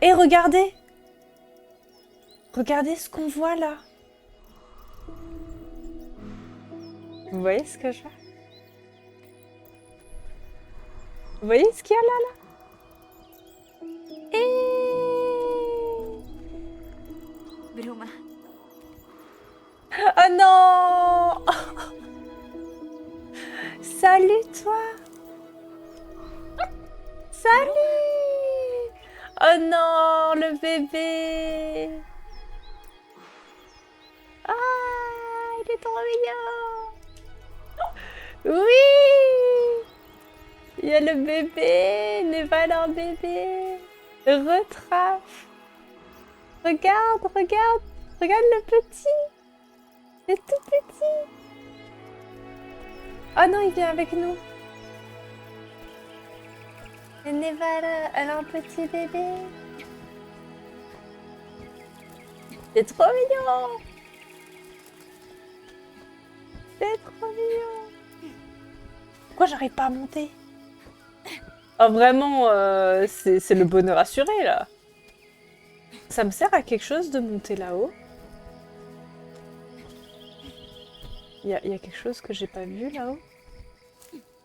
Et regardez! Regardez ce qu'on voit là. Vous voyez ce que je vois? Vous voyez ce qu'il y a là? Bruma. Oh non! Salut toi! Salut! Oh non, le bébé! Ah, il est trop mignon! Oui! Il y a le bébé! Neva a un bébé! Retrace! Regarde, regarde! Regarde le petit! Le tout petit! Oh non, il vient avec nous! Et Neva, elle a un petit bébé! C'est trop mignon! C'est trop mignon! Pourquoi j'arrive pas à monter? Oh vraiment, c'est le bonheur assuré là! Ça me sert à quelque chose de monter là-haut? Il y a quelque chose que j'ai pas vu là-haut?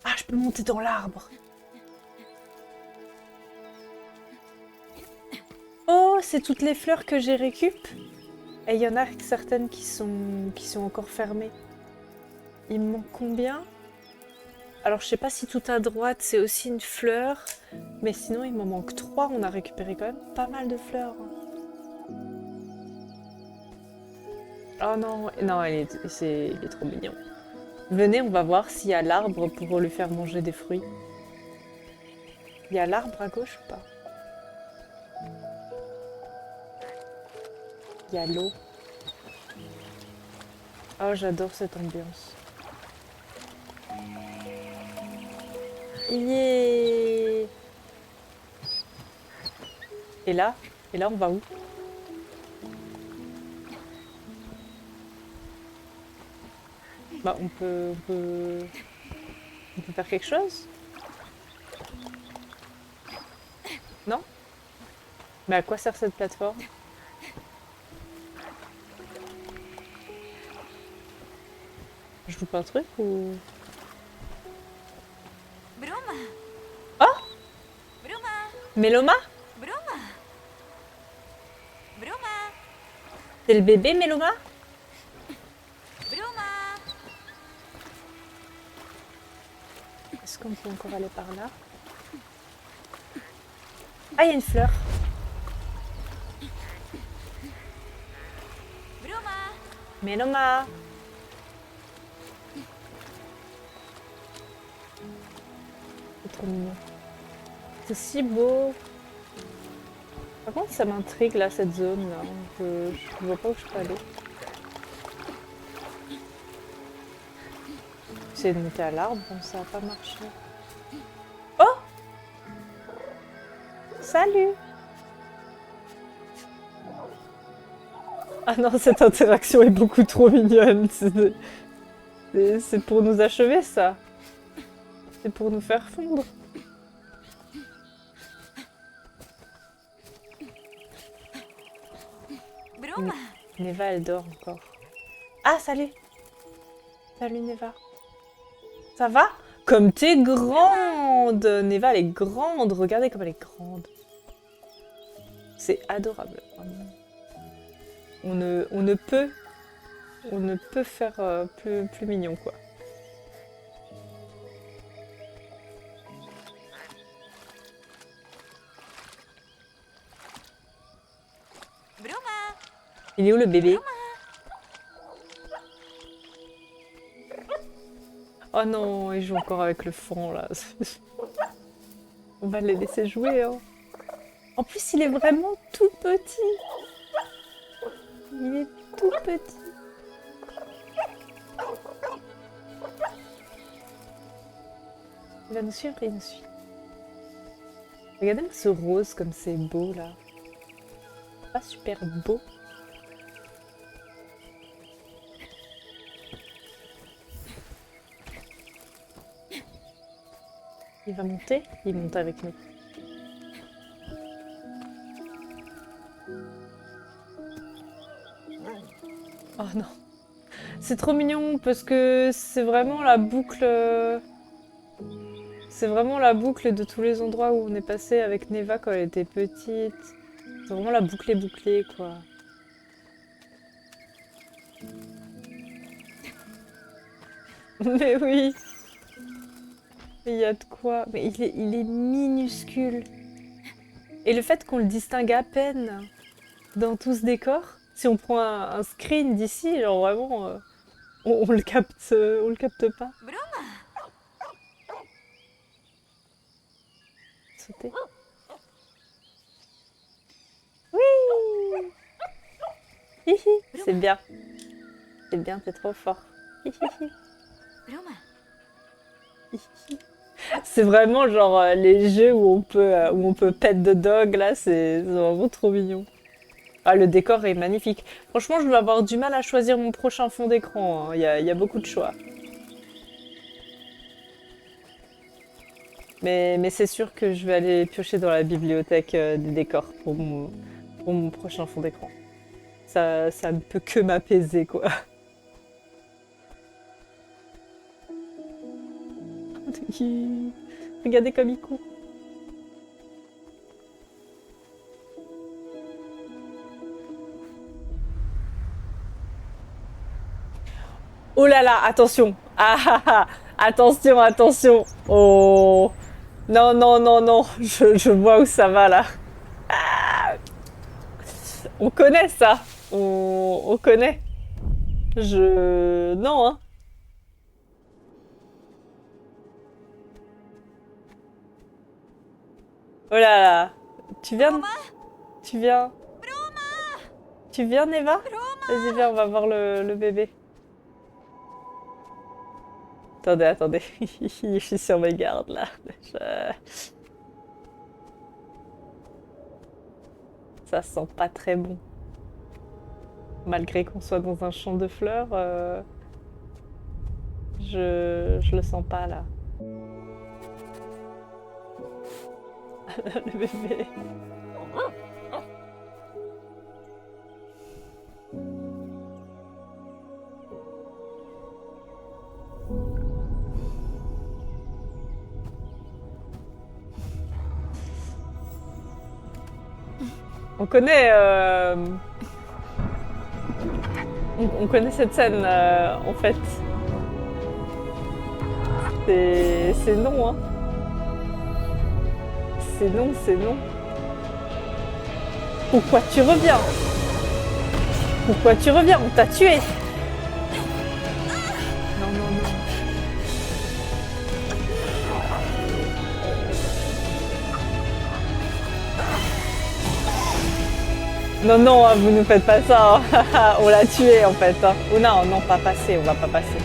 Ah, je peux monter dans l'arbre! Oh, c'est toutes les fleurs que j'ai récup. Et il y en a certaines qui sont encore fermées. Il me manque combien? Alors je sais pas si tout à droite c'est aussi une fleur, mais sinon il m'en manque 3. On a récupéré quand même pas mal de fleurs. Oh non, non, il est trop mignon. Venez, on va voir s'il y a l'arbre pour lui faire manger des fruits. Il y a l'arbre à gauche ou pas? Il y a l'eau. Oh, j'adore cette ambiance. Yeah. Et là, on va où? Bah, on peut faire quelque chose? Non? Mais à quoi sert cette plateforme? Je loupe un truc ou... Bruma. Oh! Bruma. Méloma? Bruma. Bruma. C'est le bébé Méloma? Bruma. Est-ce qu'on peut encore aller par là? Ah, il y a une fleur. Bruma. Méloma. C'est trop mignon. C'est si beau. Par contre, ça m'intrigue là, cette zone là. Je vois pas où je peux aller. J'essaie de monter à l'arbre, bon, ça a pas marché. Oh! Salut! Ah non, cette interaction est beaucoup trop mignonne. C'est pour nous achever ça. C'est pour nous faire fondre. Bruma. Neva, elle dort encore. Ah, salut! Salut Neva. Ça va? Comme t'es grande! Neva, elle est grande. Regardez comme elle est grande. C'est adorable. Vraiment. On ne peut faire plus mignon, quoi. Bruma. Il est où le bébé? Oh non, il joue encore avec le fond là. On va les laisser jouer. Hein. En plus, il est vraiment tout petit. Il est tout petit. Il va nous suivre, il nous suit. Regardez ce rose comme c'est beau là. Pas super beau. Il va monter, il monte avec nous. Oh non. C'est trop mignon parce que c'est vraiment la boucle. C'est vraiment la boucle de tous les endroits où on est passé avec Neva quand elle était petite. C'est vraiment la boucle est bouclée quoi. Mais oui. Il y a de quoi. Mais il est minuscule. Et le fait qu'on le distingue à peine dans tout ce décor, si on prend un screen d'ici, genre vraiment, on le capte pas. Bruma. Sauter. Oui. Hihi. C'est bien. C'est bien, t'es trop fort. Hihihi. Bruma. C'est vraiment genre les jeux où on peut pet the dog là, c'est vraiment trop mignon. Ah, le décor est magnifique. Franchement, je vais avoir du mal à choisir mon prochain fond d'écran. Hein. Il y a beaucoup de choix. Mais c'est sûr que je vais aller piocher dans la bibliothèque des décors pour mon prochain fond d'écran. Ça ne peut que m'apaiser, quoi. Regardez comme il court. Oh là là, attention. Ah ah ah. Attention, attention. Oh. Non, non, non, non. Je vois où ça va là. Ah. On connaît ça. On connaît. Non, hein. Oh là là. Tu viens Tu viens Tu viens, Neva? Vas-y, viens, on va voir le bébé. Attendez, attendez. Je suis sur mes gardes, là. Ça sent pas très bon. Malgré qu'on soit dans un champ de fleurs, je le sens pas, là. Le bébé. On connaît, on connaît cette scène en fait. mais c'est non, hein. C'est non, c'est non. Pourquoi tu reviens? Pourquoi tu reviens? On t'a tué. Non, non, non. Non, non, hein, vous nous faites pas ça. Hein. On l'a tué en fait. Hein. Oh non, non, pas passer, on va pas passer.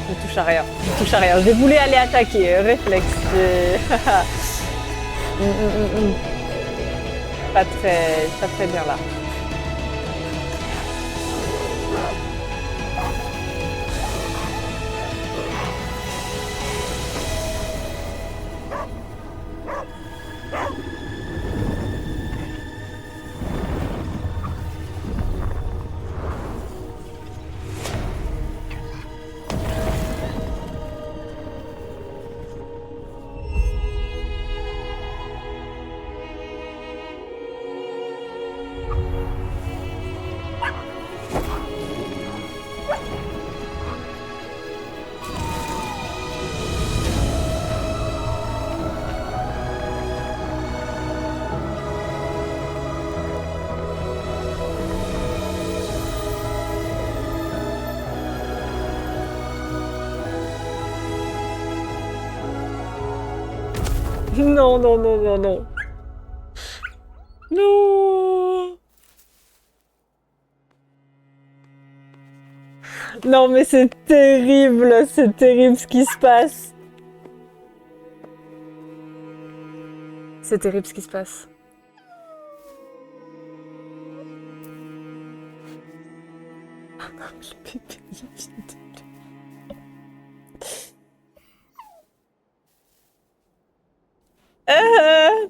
Je touche à rien, je touche à rien. J'ai voulu aller attaquer, réflexe. Pas très bien là. Non, non, non, non, non. Non. Non, mais c'est terrible ce qui se passe. C'est terrible ce qui se passe. Le bébé, il vient de- Euh,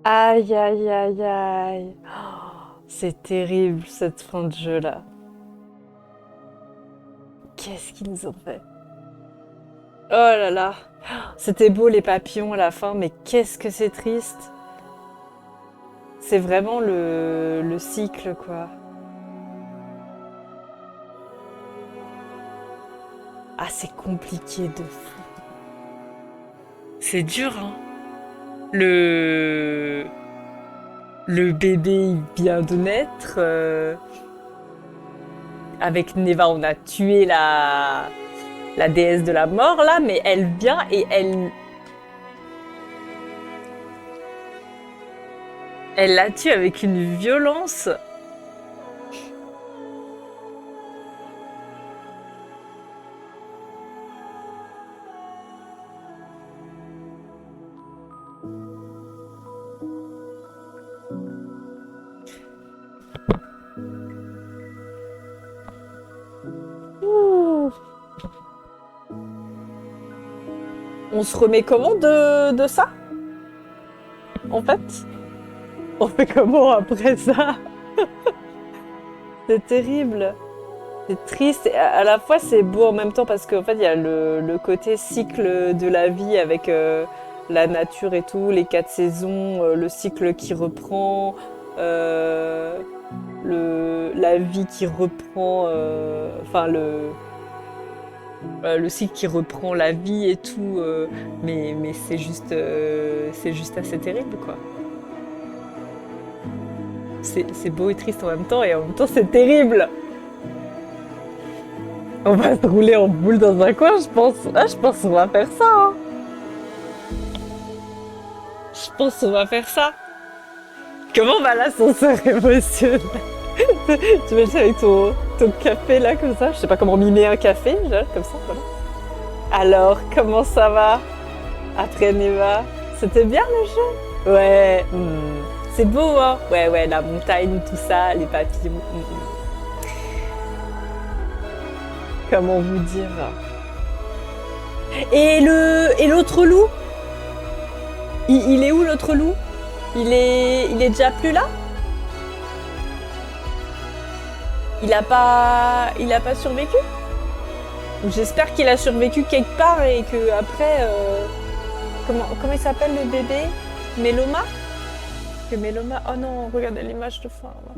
Aïe, aïe, aïe, aïe. Oh, c'est terrible cette fin de jeu là. Qu'est-ce qu'ils nous ont fait? Oh là là. C'était beau les papillons à la fin, mais qu'est-ce que c'est triste. C'est vraiment le cycle quoi. Ah, c'est compliqué de fou. C'est dur, hein. Le... Le bébé il vient de naître. Avec Neva, on a tué la déesse de la mort, là, mais elle vient et elle la tue avec une violence. Ouh. On se remet comment de ça, en fait? On fait comment après ça? C'est terrible. C'est triste. Et à la fois, c'est beau en même temps parce qu'en fait, il y a le côté cycle de la vie avec la nature et tout, les 4 saisons, le cycle qui reprend, euh, la vie qui reprend, enfin le cycle qui reprend la vie et tout. Mais c'est juste assez terrible, quoi. C'est beau et triste en même temps, et en même temps, c'est terrible. On va se rouler en boule dans un coin, je pense. Ah, je pense qu'on va faire ça, hein. Je pense qu'on va faire ça. Comment va l'ascenseur émotionnel? Tu imagines avec ton café là, comme ça? Je sais pas comment mimer un café, genre, comme ça, voilà. Alors, comment ça va? Après Neva, c'était bien le jeu? Ouais, c'est beau, hein? Ouais, ouais, la montagne, tout ça, les papillons. Comment vous dire? Et l'autre loup? Il est où l'autre loup? Il est déjà plus là? Il a pas survécu? J'espère qu'il a survécu quelque part et que après, comment il s'appelle le bébé? Méloma? Que Méloma. Oh non, regardez l'image de fin, là.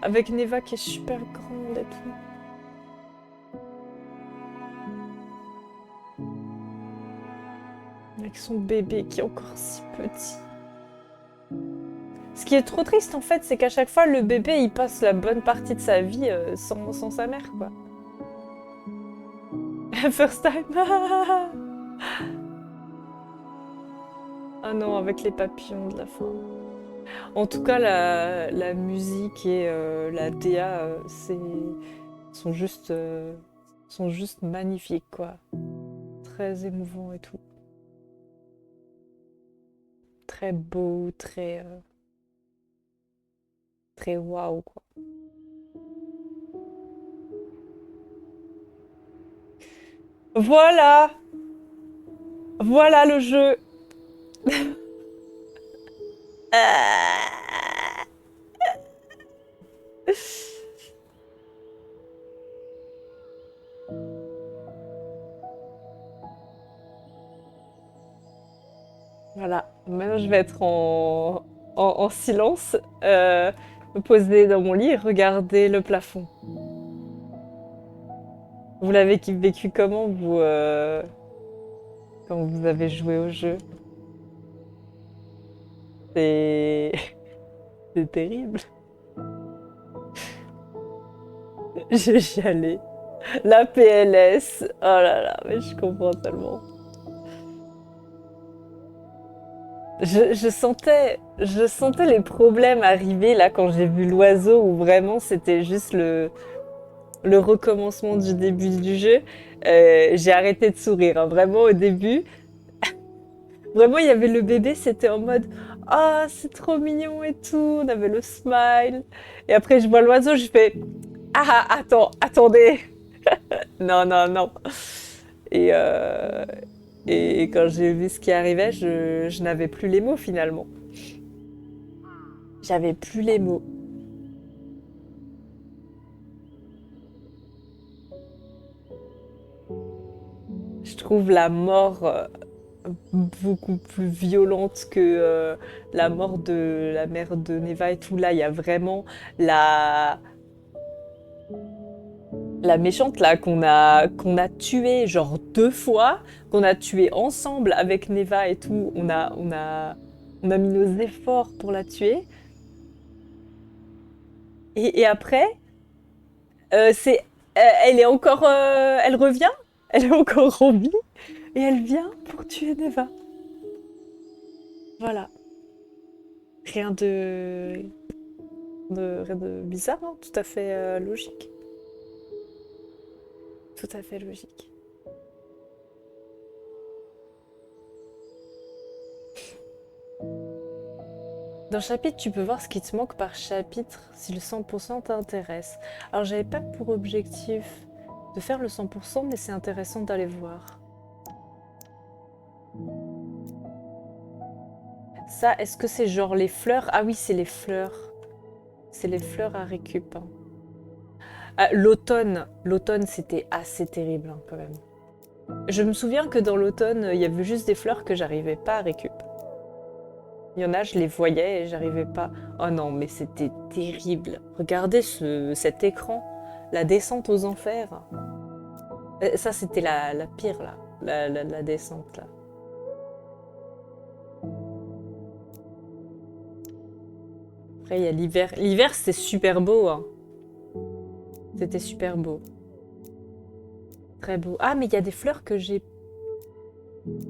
Avec Neva qui est super grande et tout. Avec son bébé qui est encore si petit. Ce qui est trop triste en fait, c'est qu'à chaque fois le bébé il passe la bonne partie de sa vie sans sa mère, quoi. First time. Ah non, avec les papillons de la fin. En tout cas, la musique et la DA sont juste, sont juste magnifiques, quoi. Très émouvant et tout. Très beau, très waouh, quoi. Voilà, voilà le jeu. Voilà, maintenant je vais être en silence, me poser dans mon lit et regarder le plafond. Vous l'avez vécu comment, vous, quand vous avez joué au jeu? C'est c'est terrible. J'ai chialé. La PLS. Oh là là, mais je comprends tellement. Je sentais les problèmes arriver là quand j'ai vu l'oiseau où vraiment c'était juste le recommencement du début du jeu. J'ai arrêté de sourire, hein. Vraiment au début. Vraiment, il y avait le bébé, c'était en mode «Ah, c'est trop mignon et tout», on avait le smile. Et après, je vois l'oiseau, je fais «Ah, attendez, non, non, non». Et, euh, et quand j'ai vu ce qui arrivait, je n'avais plus les mots finalement. J'avais plus les mots. Je trouve la mort beaucoup plus violente que la mort de la mère de Neva et tout. Là, il y a vraiment la, La méchante là qu'on a tuée genre 2 fois, qu'on a tuée ensemble avec Neva et tout, on a mis nos efforts pour la tuer. Et après, c'est, elle est encore, elle revient, elle est encore en vie et elle vient pour tuer Neva. Voilà, rien rien de bizarre, hein, tout à fait logique, tout à fait logique. Dans le chapitre, tu peux voir ce qui te manque par chapitre si le 100% t'intéresse. Alors, j'avais pas pour objectif de faire le 100%, mais c'est intéressant d'aller voir. Ça, est-ce que c'est genre les fleurs? Ah oui, c'est les fleurs. C'est les fleurs à récup, hein. Ah, l'automne, c'était assez terrible, hein, quand même. Je me souviens que dans l'automne, il y avait juste des fleurs que j'arrivais pas à récup. Il y en a, je les voyais et j'arrivais pas. Oh non, mais c'était terrible. Regardez cet écran, la descente aux enfers. Ça, c'était la pire, là. La descente, là. Après, il y a l'hiver. L'hiver, c'était super beau, hein. C'était super beau. Très beau. Ah, mais il y a des fleurs que j'ai...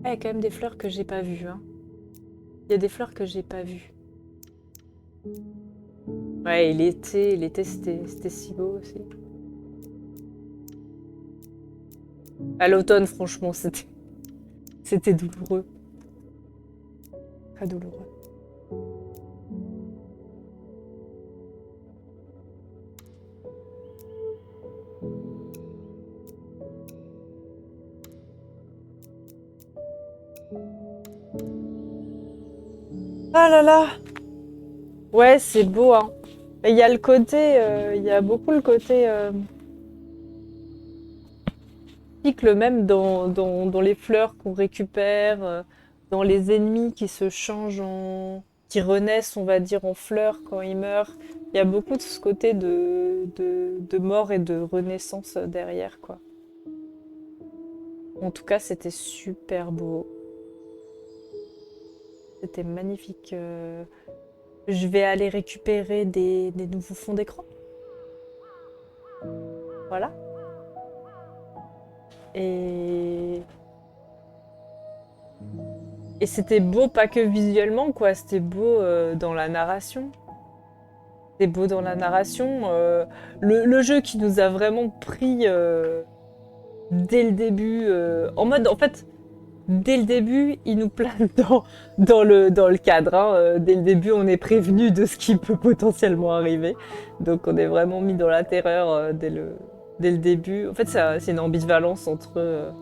Ah, il y a quand même des fleurs que j'ai pas vues, hein. Il y a des fleurs que j'ai pas vues. Ouais, et l'été, c'était si beau aussi. À l'automne, franchement, c'était douloureux. Très douloureux. Ah là là! Ouais, c'est beau, hein. Et il y a le côté, il y a beaucoup le côté cycle même dans les fleurs qu'on récupère, dans les ennemis qui se changent qui renaissent, on va dire, en fleurs quand ils meurent. Il y a beaucoup de ce côté de mort et de renaissance derrière, quoi. En tout cas, c'était super beau. C'était magnifique. Je vais aller récupérer des nouveaux fonds d'écran. Voilà. Et, et c'était beau pas que visuellement, quoi. C'était beau dans la narration. C'était beau dans la narration. Le jeu qui nous a vraiment pris dès le début. En mode, en fait, dès le début, il nous place dans le cadre, hein. Dès le début, on est prévenu de ce qui peut potentiellement arriver. Donc, on est vraiment mis dans la terreur dès le début. En fait, c'est une ambivalence entre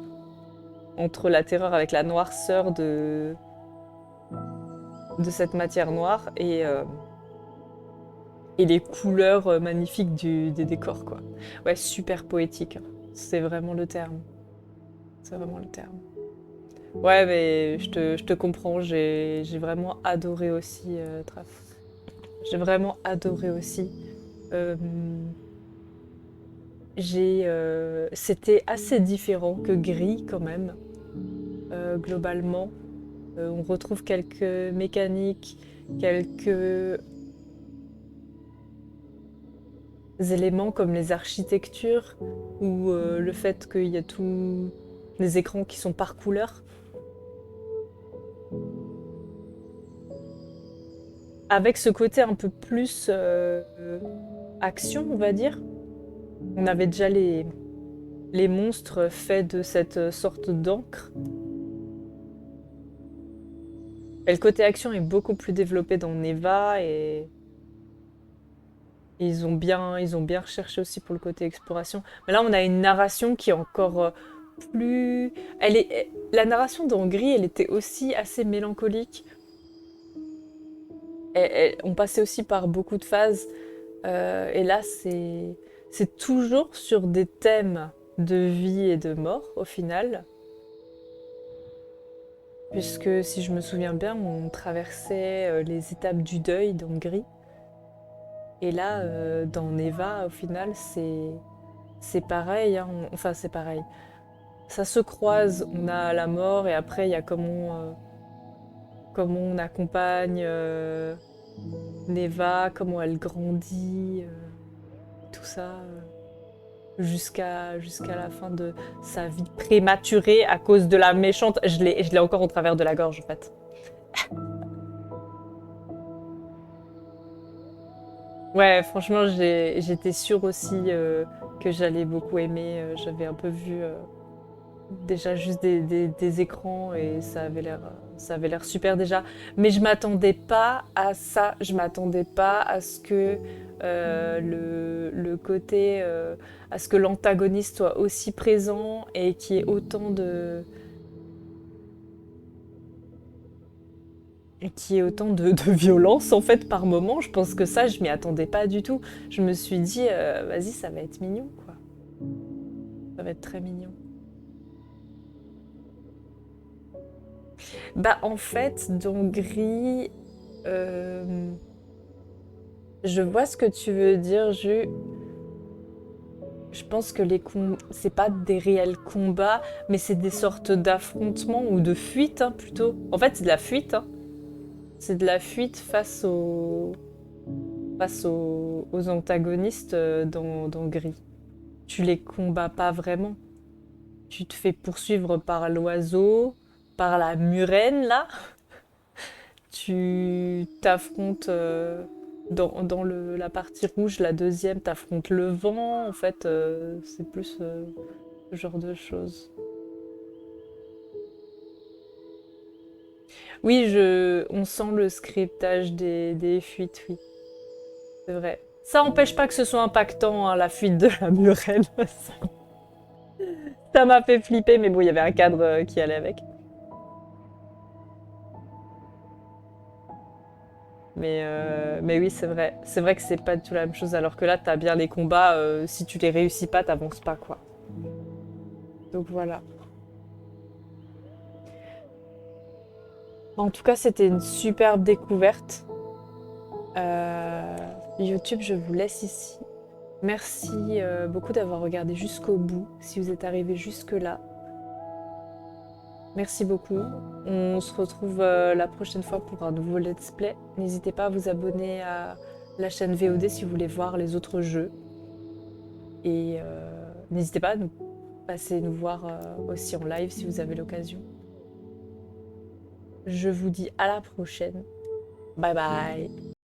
la terreur avec la noirceur de cette matière noire et les couleurs magnifiques des décors, quoi. Ouais, super poétique, hein. C'est vraiment le terme. C'est vraiment le terme. Ouais, mais je te comprends, j'ai vraiment adoré aussi Traf. J'ai vraiment adoré aussi. Euh, C'était assez différent que Gris quand même, globalement. On retrouve quelques mécaniques, quelques éléments comme les architectures ou le fait qu'il y a tous les écrans qui sont par couleur. Avec ce côté un peu plus action, on va dire. On avait déjà les monstres faits de cette sorte d'encre. Et le côté action est beaucoup plus développé dans Neva et ils ont bien recherché aussi pour le côté exploration. Mais là, on a une narration qui est encore plus... La narration dans Gris, elle était aussi assez mélancolique. On passait aussi par beaucoup de phases. Et là, c'est toujours sur des thèmes de vie et de mort, au final. Puisque, si je me souviens bien, on traversait les étapes du deuil dans Gris. Et là, dans Neva, au final, c'est pareil, hein, enfin c'est pareil. Ça se croise, on a la mort et après il y a comment on accompagne Neva, comment elle grandit, tout ça, jusqu'à la fin de sa vie prématurée à cause de la méchante. Je l'ai encore au travers de la gorge en fait. Ouais, franchement, j'étais sûre aussi que j'allais beaucoup aimer. J'avais un peu vu déjà juste des écrans et ça avait l'air super déjà. Mais je m'attendais pas à ça. Je m'attendais pas à ce que le côté, à ce que l'antagoniste soit aussi présent et qu'il y ait autant de violence en fait par moment. Je pense que ça, je m'y attendais pas du tout. Je me suis dit, vas-y, ça va être mignon, quoi. Ça va être très mignon. Bah, en fait, dans Gris, euh, je vois ce que tu veux dire, Je pense que c'est pas des réels combats, mais c'est des sortes d'affrontements ou de fuites, hein, plutôt. En fait, c'est de la fuite, hein. C'est de la fuite aux antagonistes dans Gris. Tu les combats pas vraiment. Tu te fais poursuivre par l'oiseau, par la murène, là. Tu t'affrontes la partie rouge, la deuxième, t'affrontes le vent. En fait, c'est plus ce genre de choses. Oui, on sent le scriptage des fuites, oui, c'est vrai. Ça empêche pas que ce soit impactant, hein, la fuite de la murène. Ça m'a fait flipper, mais bon, il y avait un cadre qui allait avec. Mais oui, c'est vrai. C'est vrai que c'est pas du tout la même chose. Alors que là, t'as bien les combats. Si tu les réussis pas, t'avances pas, quoi. Donc voilà. En tout cas, c'était une superbe découverte. Euh, YouTube, je vous laisse ici. Merci beaucoup d'avoir regardé jusqu'au bout, si vous êtes arrivé jusque-là. Merci beaucoup. On se retrouve la prochaine fois pour un nouveau let's play. N'hésitez pas à vous abonner à la chaîne VOD si vous voulez voir les autres jeux. Et n'hésitez pas à passer nous voir aussi en live si vous avez l'occasion. Je vous dis à la prochaine. Bye bye.